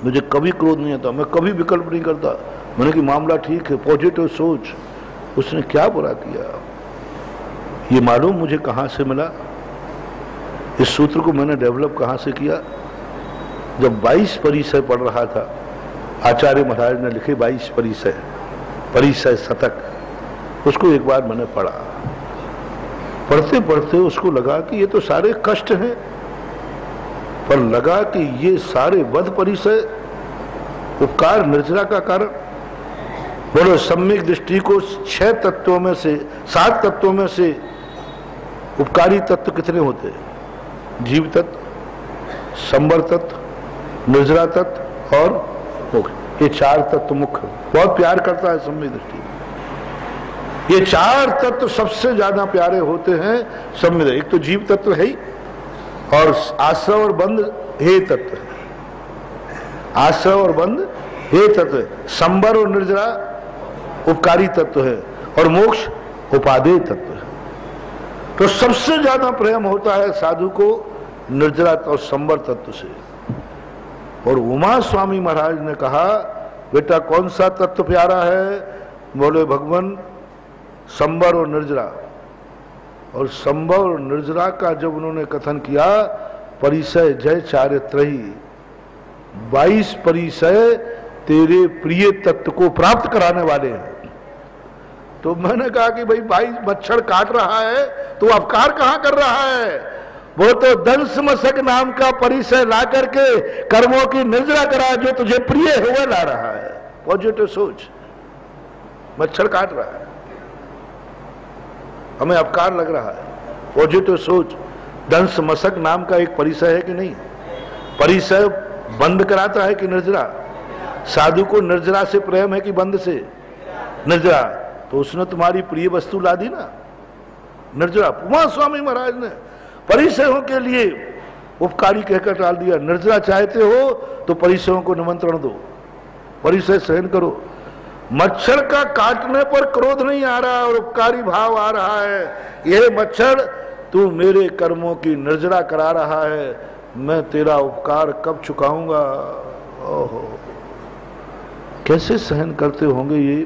मुझे कभी क्रोध नहीं आता, मैं कभी विकल्प नहीं करता। मैंने कि मामला ठीक है, पॉजिटिव सोच। उसने क्या बुरा किया, ये मालूम मुझे कहां से मिला? इस सूत्र को मैंने डेवलप कहां से किया? जब 22 परिचय पढ़ रहा था, आचार्य महाराज ने लिखे 22 परिचय, परिचय शतक, उसको एक बार मैंने पढ़ा। पढ़ते पढ़ते उसको लगा कि ये तो सारे कष्ट हैं, पर लगा कि ये सारे वध परिचय उपकार निर्जरा का कारण। बोलो, सम्यक दृष्टि को 6 तत्वों में से, 7 तत्वों में से उपकारी तत्व कितने होते हैं? जीव तत्व, संवर तत्व, निर्जरा तत्व और मोक्ष। ये 4 तत्व मुख्य, बहुत प्यार करता है सम्यक दृष्टि। ये 4 तत्व सबसे ज्यादा प्यारे होते हैं सम्यक। एक तो जीव तत्व है ही, और आश्रव और बंध हे तत्व है, आश्रव और बंध हे तत्व है, संवर और निर्जरा उपकारी तत्व है, और मोक्ष उपादेय तत्व है। तो सबसे ज्यादा प्रेम होता है साधु को निर्जरा और संवर तत्व से। और उमा स्वामी महाराज ने कहा, बेटा कौन सा तत्व प्यारा है? बोले भगवान, संवर और निर्जरा। और संवर और निर्जरा का जब उन्होंने कथन किया, परिचय जय चारित्रही, 22 परिचय तेरे प्रिय तत्व को प्राप्त कराने वाले हैं। तो मैंने कहा कि भाई 22 मच्छर काट रहा है तो अपकार कहां कर रहा है? वो तो दंश मशक नाम का परिचय ला करके कर्मों की निर्जरा करा, जो तुझे प्रिय है वह ला रहा है। पॉजिटिव सोच, मच्छर काट रहा है। हमें अपकार लग रहा है। पॉजिटिव सोच। दंश मशक नाम का एक परिसय है कि नहीं? परिसय बंद कराता है कि निर्जरा? साधु को निर्जरा से प्रेम है कि बंद से? निर्जरा। तो उसने तुम्हारी प्रिय वस्तु ला दी ना, निर्जरा। उमा स्वामी महाराज ने परिसयों के लिए उपकारी कहकर डाल दिया। निर्जरा चाहते हो तो परिसयों को निमंत्रण दो, परिसय सहन करो। मच्छर का काटने पर क्रोध नहीं आ रहा और उपकारी भाव आ रहा है। यह मच्छर तू मेरे कर्मों की निर्जरा करा रहा है, मैं तेरा उपकार कब चुकाऊंगा? ओहो, कैसे सहन करते होंगे ये?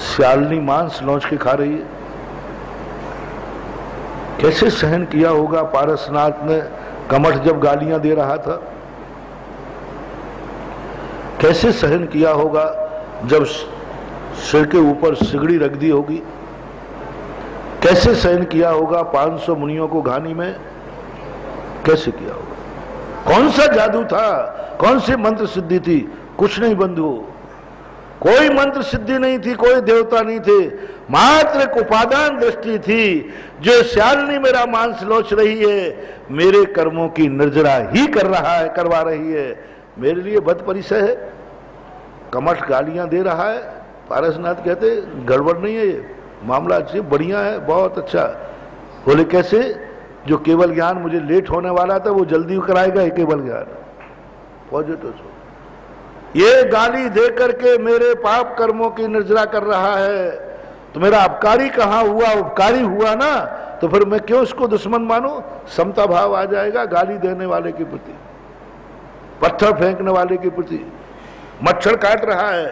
श्यालनी मांस लौंच के खा रही है, कैसे सहन किया होगा पारसनाथ ने कमठ जब गालियां दे रहा था? कैसे सहन किया होगा जब सिर के ऊपर सिगड़ी रख दी होगी? कैसे सहन किया होगा 500 मुनियों को घानी में? कैसे किया होगा? कौन सा जादू था? कौन सी मंत्र सिद्धि थी? कुछ नहीं बंधु, कोई मंत्र सिद्धि नहीं थी, कोई देवता नहीं थे, मात्र एक उपादान दृष्टि थी जो श्यालनी मेरा मांस लोच रही है, मेरे कर्मों की निर्जरा ही कर रहा है, करवा रही है। मेरे लिए बद परिचय है, कमठ गालियां दे रहा है। पारसनाथ कहते गड़बड़ नहीं है, ये मामला अच्छी बढ़िया है, बहुत अच्छा। बोले कैसे? जो केवल ज्ञान मुझे लेट होने वाला था वो जल्दी कराएगा, केवल ज्ञान। पॉजिटिव। ये गाली दे करके मेरे पाप कर्मों की निर्जरा कर रहा है, तो मेरा अपकारी कहां हुआ? उपकारी हुआ ना, तो फिर मैं क्यों इसको दुश्मन मानूं? समता भाव आ जाएगा गाली देने वाले के प्रति, पत्थर फेंकने वाले के प्रति। मच्छर काट रहा है,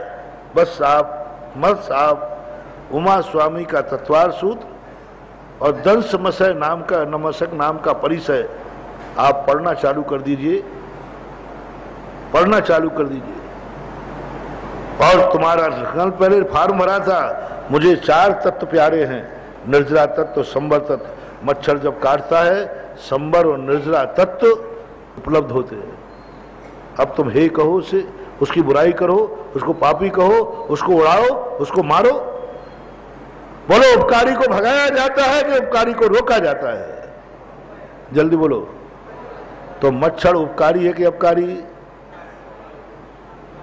बस साफ मत साफ। उमा स्वामी का तत्वार सूत्र और दंश मशय नाम का, नमशक नाम का परिचय आप पढ़ना चालू कर दीजिए, पढ़ना चालू कर दीजिए। और तुम्हारा कल पहले फॉर्म भरा था, मुझे 4 तत्व प्यारे हैं, निर्जरा तत्व, संबर तत्व। मच्छर जब काटता है संबर और निर्जरा तत्व उपलब्ध होते हैं। अब तुम हे कहो उसे, उसकी बुराई करो, उसको पापी कहो, उसको उड़ाओ, उसको मारो। बोलो उपकारी को भगाया जाता है कि उपकारी को रोका जाता है? जल्दी बोलो। तो मच्छर उपकारी है कि अपकारी?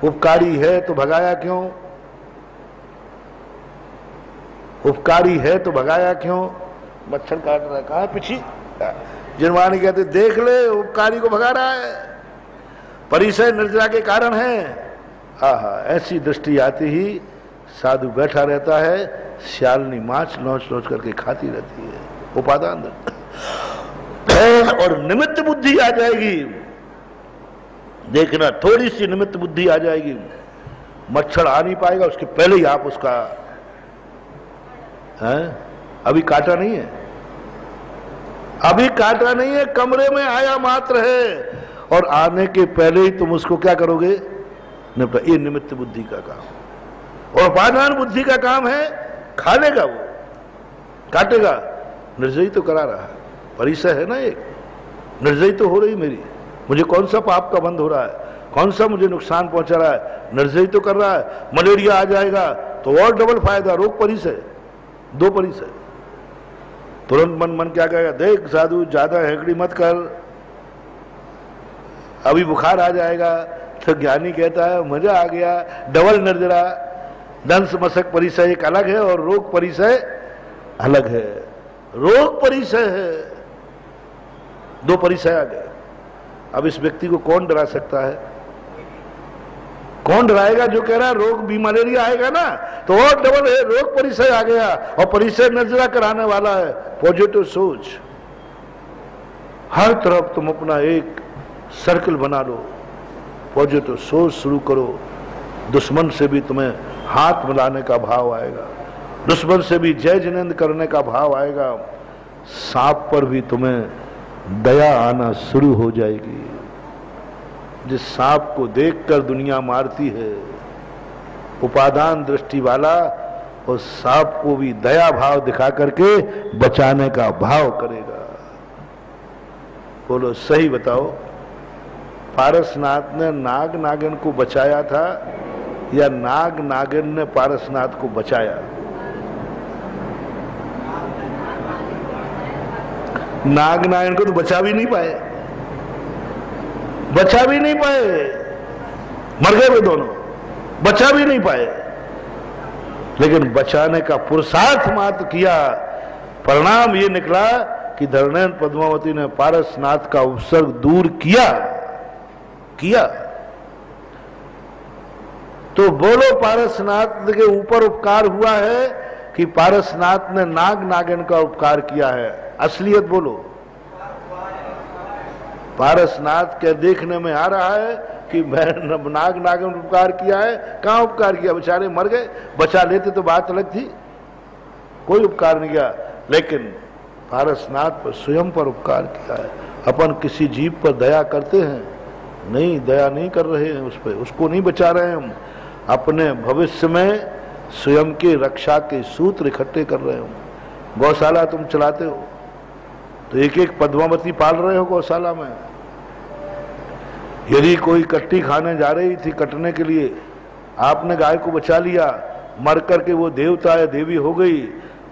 उपकारी है तो भगाया क्यों? उपकारी है तो भगाया क्यों? मच्छर काट रहा है, कहां पीछे? जिनवाणी कहते देख ले उपकारी को भगा रहा है, परिचय निर्जरा के कारण है। आहा, ऐसी दृष्टि आती ही साधु बैठा रहता है, श्यालनी मांस नोच नोच करके खाती रहती है, उपादान। और निमित्त बुद्धि आ जाएगी, देखना, थोड़ी सी निमित्त बुद्धि आ जाएगी, मच्छर आ नहीं पाएगा, उसके पहले ही आप उसका अभी काटा नहीं है, अभी काटा नहीं है, कमरे में आया मात्र है और आने के पहले ही तुम उसको क्या करोगे? निपटा। ये निमित्त बुद्धि का काम। और उपादान बुद्धि का काम है, खा लेगा वो, काटेगा। निर्जयी तो करा रहा है, परिचय है ना, एक निर्जयी तो हो रही मेरी, मुझे कौन सा पाप का बंध हो रहा है, कौन सा मुझे नुकसान पहुंचा रहा है? निर्जयी तो कर रहा है। मलेरिया आ जाएगा तो और डबल फायदा, रोग परिचय, 2 परिचय। तुरंत मन क्या कहेगा? देख साधु, ज्यादा हेकड़ी मत कर, अभी बुखार आ जाएगा। तो ज्ञानी कहता है मजा आ गया, डबल निर्जरा। दंश मशक परिचय एक अलग है और रोग परिचय अलग है। रोग परिचय है, 2 परिचय आ गए। अब इस व्यक्ति को कौन डरा सकता है? कौन डराएगा? जो कह रहा है रोग भी मलेरिया आएगा ना, तो और डबल है, रोग परिचय आ गया और परिचय निर्जरा कराने वाला है। पॉजिटिव सोच, हर तरफ तुम अपना एक सर्कल बना लो, पॉजिटिव सोच शुरू करो। दुश्मन से भी तुम्हें हाथ मिलाने का भाव आएगा, दुश्मन से भी जय जिनेंद्र करने का भाव आएगा। सांप पर भी तुम्हें दया आना शुरू हो जाएगी। जिस सांप को देखकर दुनिया मारती है, उपादान दृष्टि वाला उस सांप को भी दया भाव दिखा करके बचाने का भाव करेगा। बोलो सही बताओ, पारसनाथ ने नाग नागिन को बचाया था या नाग नागिन ने पारसनाथ को बचाया? नाग नारायण को तो बचा भी नहीं पाए, बचा भी नहीं पाए, मर गए वे दोनों, बचा भी नहीं पाए। लेकिन बचाने का पुरुषार्थ मात्र किया। परिणाम ये निकला कि धरणेन पद्मावती ने पारसनाथ का उपसर्ग दूर किया। तो बोलो पारसनाथ के ऊपर उपकार हुआ है कि पारसनाथ ने नाग नागिन का उपकार किया है? असलियत बोलो। पारसनाथ के देखने में आ रहा है कि मैं नाग नागिन उपकार किया है। कहां उपकार किया? बेचारे मर गए, बचा लेते तो बात अलग थी। कोई उपकार नहीं किया, लेकिन पारसनाथ पर स्वयं पर उपकार किया है। अपन किसी जीव पर दया करते हैं? नहीं, दया नहीं कर रहे हैं उस पर, उसको नहीं बचा रहे हैं हम। अपने भविष्य में स्वयं के रक्षा के सूत्र इकट्ठे कर रहे हो। गौशाला तुम चलाते हो तो एक एक पद्मावती पाल रहे हो गौशाला में। यदि कोई कट्टी खाने जा रही थी कटने के लिए, आपने गाय को बचा लिया, मर करके वो देवता या देवी हो गई,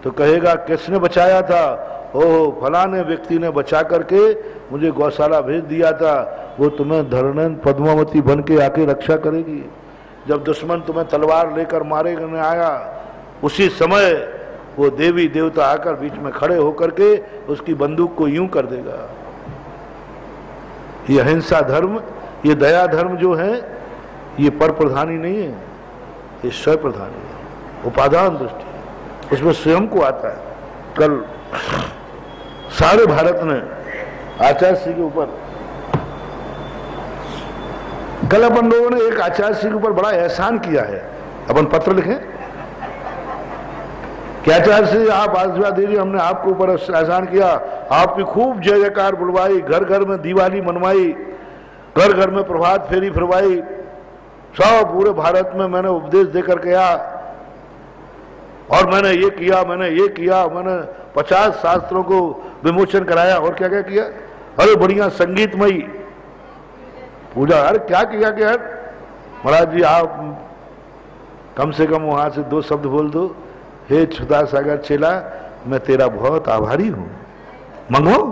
तो कहेगा किसने बचाया था? ओह, फलाने व्यक्ति ने बचा करके मुझे गौशाला भेज दिया था, वो तुम्हें धरणेन पद्मावती बन के आके रक्षा करेगी। जब दुश्मन तुम्हें तलवार लेकर मारेने आया, उसी समय वो देवी देवता आकर बीच में खड़े होकर के उसकी बंदूक को यूं कर देगा। ये अहिंसा धर्म, ये दया धर्म जो है, ये पर प्रधानी नहीं है, ये स्वयं प्रधानी है, उपादान दृष्टि, उसमें स्वयं को आता है। कल सारे भारत ने आचार्य श्री के ऊपर, कल अपन लोगों ने एक आचार्य श्री के ऊपर बड़ा एहसान किया है। अपन पत्र लिखें कि आचार्य श्री आप आशीर्वाद दीजिए, हमने आपके ऊपर एहसान किया, आपकी खूब जय जयकार बुलवाई, घर घर में दिवाली मनवाई, घर घर में प्रभात फेरी फिरवाई, सब पूरे भारत में मैंने उपदेश देकर गया, और मैंने ये किया, मैंने ये किया, मैंने 50 शास्त्रों को विमोचन कराया, और क्या क्या किया? अरे बढ़िया संगीतमयी पूजा। अरे क्या किया कि यार महाराज जी, आप कम से कम वहां से 2 शब्द बोल दो, हे छुदा सागर चेला, मैं तेरा बहुत आभारी हूं, मंगो।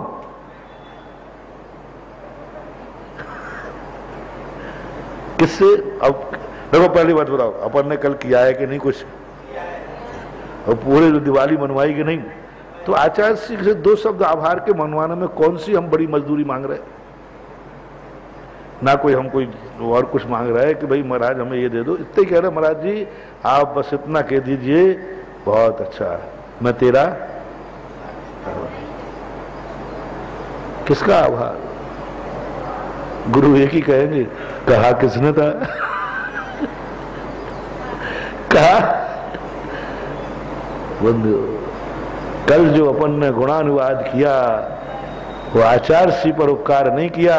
किससे? अब देखो, पहली बात बताओ, अपन ने कल किया है कि नहीं कुछ? और पूरे दिवाली मनवाई कि नहीं? तो आचार्य श्री से 2 शब्द आभार के मनवाने में कौन सी हम बड़ी मजदूरी मांग रहे हैं? ना कोई हम कोई और कुछ मांग रहा है कि भाई महाराज हमें ये दे दो, इतने कह रहे महाराज जी आप बस इतना कह दीजिए, बहुत अच्छा है, मैं तेरा। किसका आभार? गुरु एक ही कहेंगे, कहा किसने था? कहा बंधु, कल जो अपन ने गुणानुवाद किया वो आचार्य श्री पर उपकार नहीं किया,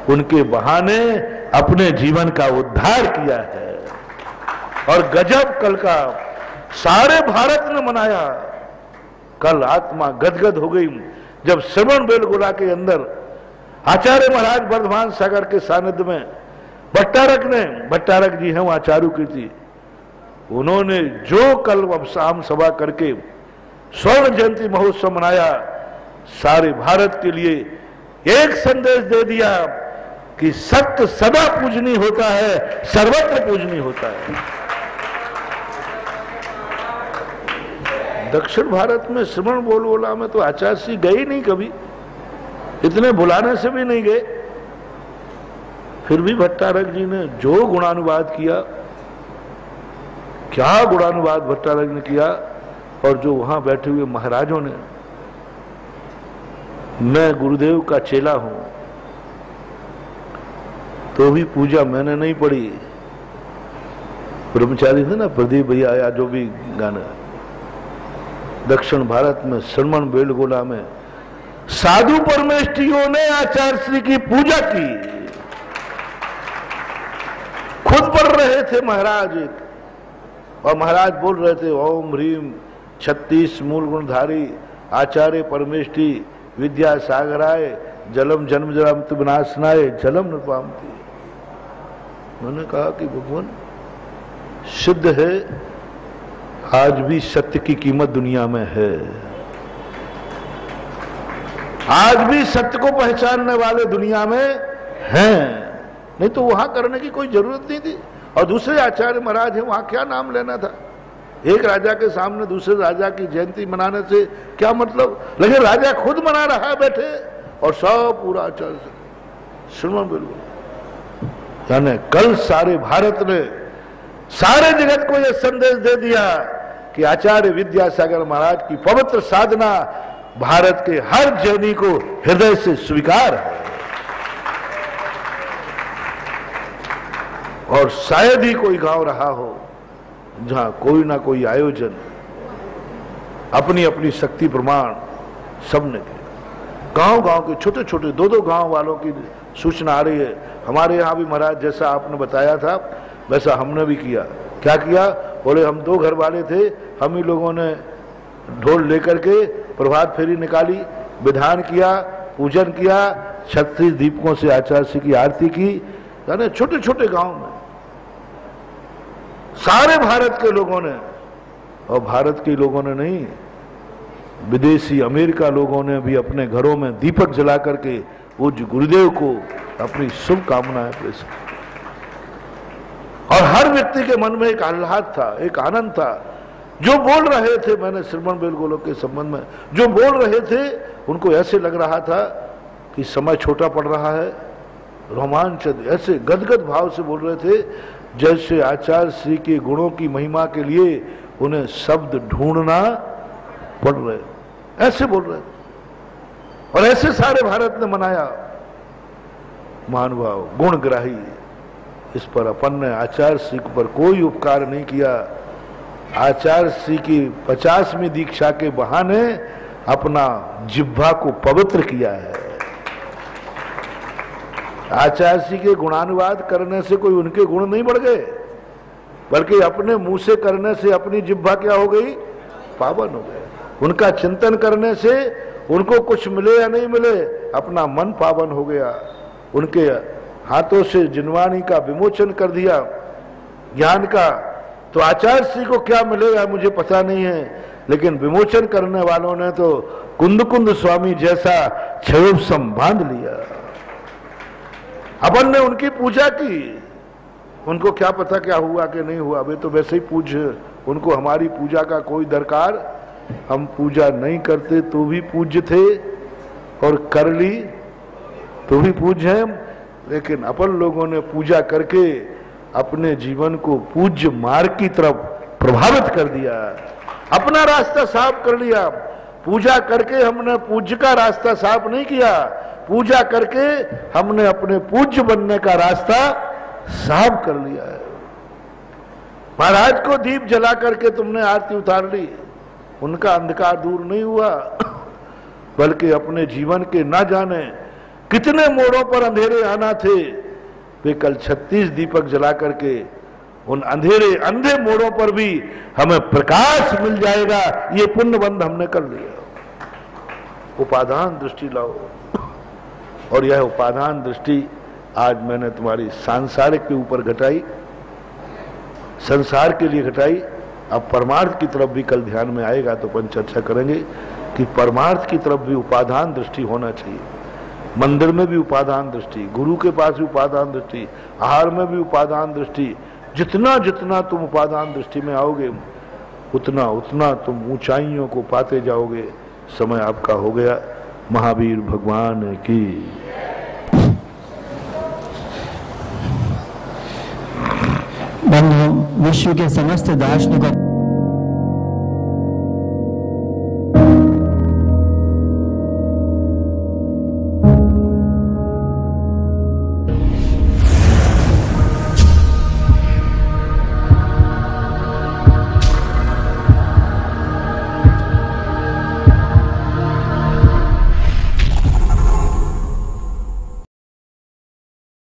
उनके बहाने अपने जीवन का उद्धार किया है। और गजब कल का सारे भारत ने मनाया। कल आत्मा गदगद हो गई जब श्रवण बेलगोला के अंदर आचार्य महाराज वर्धमान सागर के सानिध्य में भट्टारक जी हैं आचार्य कीर्ति, उन्होंने जो कल शाम सभा करके स्वर्ण जयंती महोत्सव मनाया, सारे भारत के लिए एक संदेश दे दिया कि सत्य सदा पूजनीय होता है, सर्वत्र पूजनीय होता है। दक्षिण भारत में श्रवण बेलगोला में तो आचार्य श्री गए नहीं कभी, इतने बुलाने से भी नहीं गए, फिर भी भट्टारक जी ने जो गुणानुवाद किया, क्या गुणानुवाद भट्टारक ने किया, और जो वहां बैठे हुए महाराजों ने, मैं गुरुदेव का चेला हूं तो भी पूजा मैंने नहीं पढ़ी। ब्रह्मचारी थे ना प्रदीप भैया, या जो भी गाना, दक्षिण भारत में श्रवण बेलगोला में साधु परमेष्ठियों ने आचार्य श्री की पूजा की, खुद पढ़ रहे थे महाराज, और महाराज बोल रहे थे ओम ह्रीम 36 मूल गुणधारी आचार्य परमेष्ठि विद्या सागराय जलम जन्म जरामति विनाशनाय जलम नृपामति। उन्होंने कहा कि भगवान सिद्ध है, आज भी सत्य की कीमत दुनिया में है। आज भी सत्य को पहचानने वाले दुनिया में हैं, नहीं तो वहां करने की कोई जरूरत नहीं थी। और दूसरे आचार्य महाराज हैं, वहां क्या नाम लेना था? एक राजा के सामने दूसरे राजा की जयंती मनाने से क्या मतलब? लेकिन राजा खुद मना रहा है बैठे, और सब पूरा आचार्य श्रीमन बिल्कुल। यानी कल सारे भारत ने, सारे जगत को यह संदेश दे दिया कि आचार्य विद्यासागर महाराज की पवित्र साधना भारत के हर जैनी को हृदय से स्वीकार है। और शायद ही कोई गांव रहा हो जहां कोई ना कोई आयोजन अपनी अपनी शक्ति प्रमाण सबने किया। गांव गांव के छोटे छोटे 2-2 गांव वालों की सूचना आ रही है। हमारे यहाँ भी महाराज जैसा आपने बताया था वैसा हमने भी किया। क्या किया? बोले हम 2 घर वाले थे, हम ही लोगों ने ढोल लेकर के प्रभात फेरी निकाली, विधान किया, पूजन किया, 36 दीपकों से आचार्य की आरती की। यानी छोटे छोटे गांव में सारे भारत के लोगों ने, और भारत के लोगों ने नहीं, विदेशी अमेरिका लोगों ने भी अपने घरों में दीपक जला करके पूज्य गुरुदेव को अपनी शुभकामनाएं पेश की। और हर व्यक्ति के मन में एक आह्लाद था, एक आनंद था। जो बोल रहे थे, मैंने श्रवण बेलगोलोक के संबंध में जो बोल रहे थे, उनको ऐसे लग रहा था कि समय छोटा पड़ रहा है। रोमांचित ऐसे गदगद भाव से बोल रहे थे जैसे आचार्य श्री के गुणों की महिमा के लिए उन्हें शब्द ढूंढना पड़ रहे, ऐसे बोल रहे। और ऐसे सारे भारत ने मनाया। महानुभाव गुणग्राही, इस पर अपन ने आचार्य श्री पर कोई उपकार नहीं किया। आचार्य श्री की 50वीं दीक्षा के बहाने अपना जिह्वा को पवित्र किया है। आचार्य श्री के गुणानुवाद करने से कोई उनके गुण नहीं बढ़ गए, बल्कि अपने मुंह से करने से अपनी जिह्वा क्या हो गई? पावन हो गए। उनका चिंतन करने से उनको कुछ मिले या नहीं मिले, अपना मन पावन हो गया। उनके हाथों से जिनवाणी का विमोचन कर दिया ज्ञान का। तो आचार्य श्री को क्या मिलेगा मुझे पता नहीं है, लेकिन विमोचन करने वालों ने तो कुंद कुंद स्वामी जैसा क्षयोपम बांध लिया। अपन ने उनकी पूजा की, उनको क्या पता क्या हुआ कि नहीं हुआ, वे तो वैसे ही पूज्य, उनको हमारी पूजा का कोई दरकार, हम पूजा नहीं करते तो भी पूज्य थे, और कर ली तो भी पूज्य हैं। लेकिन अपन लोगों ने पूजा करके अपने जीवन को पूज्य मार्ग की तरफ प्रभावित कर दिया, अपना रास्ता साफ कर लिया। पूजा करके हमने पूज्य का रास्ता साफ नहीं किया, पूजा करके हमने अपने पूज्य बनने का रास्ता साफ कर लिया है। महाराज को दीप जला करके तुमने आरती उतार ली, उनका अंधकार दूर नहीं हुआ, बल्कि अपने जीवन के ना जाने कितने मोड़ों पर अंधेरे आना थे, वे कल 36 दीपक जला करके उन अंधेरे अंधे मोड़ों पर भी हमें प्रकाश मिल जाएगा, ये पुण्यबंध हमने कर लिया। उपादान दृष्टि लाओ, और यह उपादान दृष्टि आज मैंने तुम्हारी सांसारिक के ऊपर घटाई, संसार के लिए घटाई। अब परमार्थ की तरफ भी कल ध्यान में आएगा तो अपन चर्चा करेंगे कि परमार्थ की तरफ भी उपादान दृष्टि होना चाहिए। मंदिर में भी उपादान दृष्टि, गुरु के पास भी उपादान दृष्टि, आहार में भी उपादान दृष्टि। जितना जितना तुम उपादान दृष्टि में आओगे उतना उतना तुम ऊंचाइयों को पाते जाओगे। समय आपका हो गया। महावीर भगवान की। बंधु, विश्व के समस्त दार्शनिकों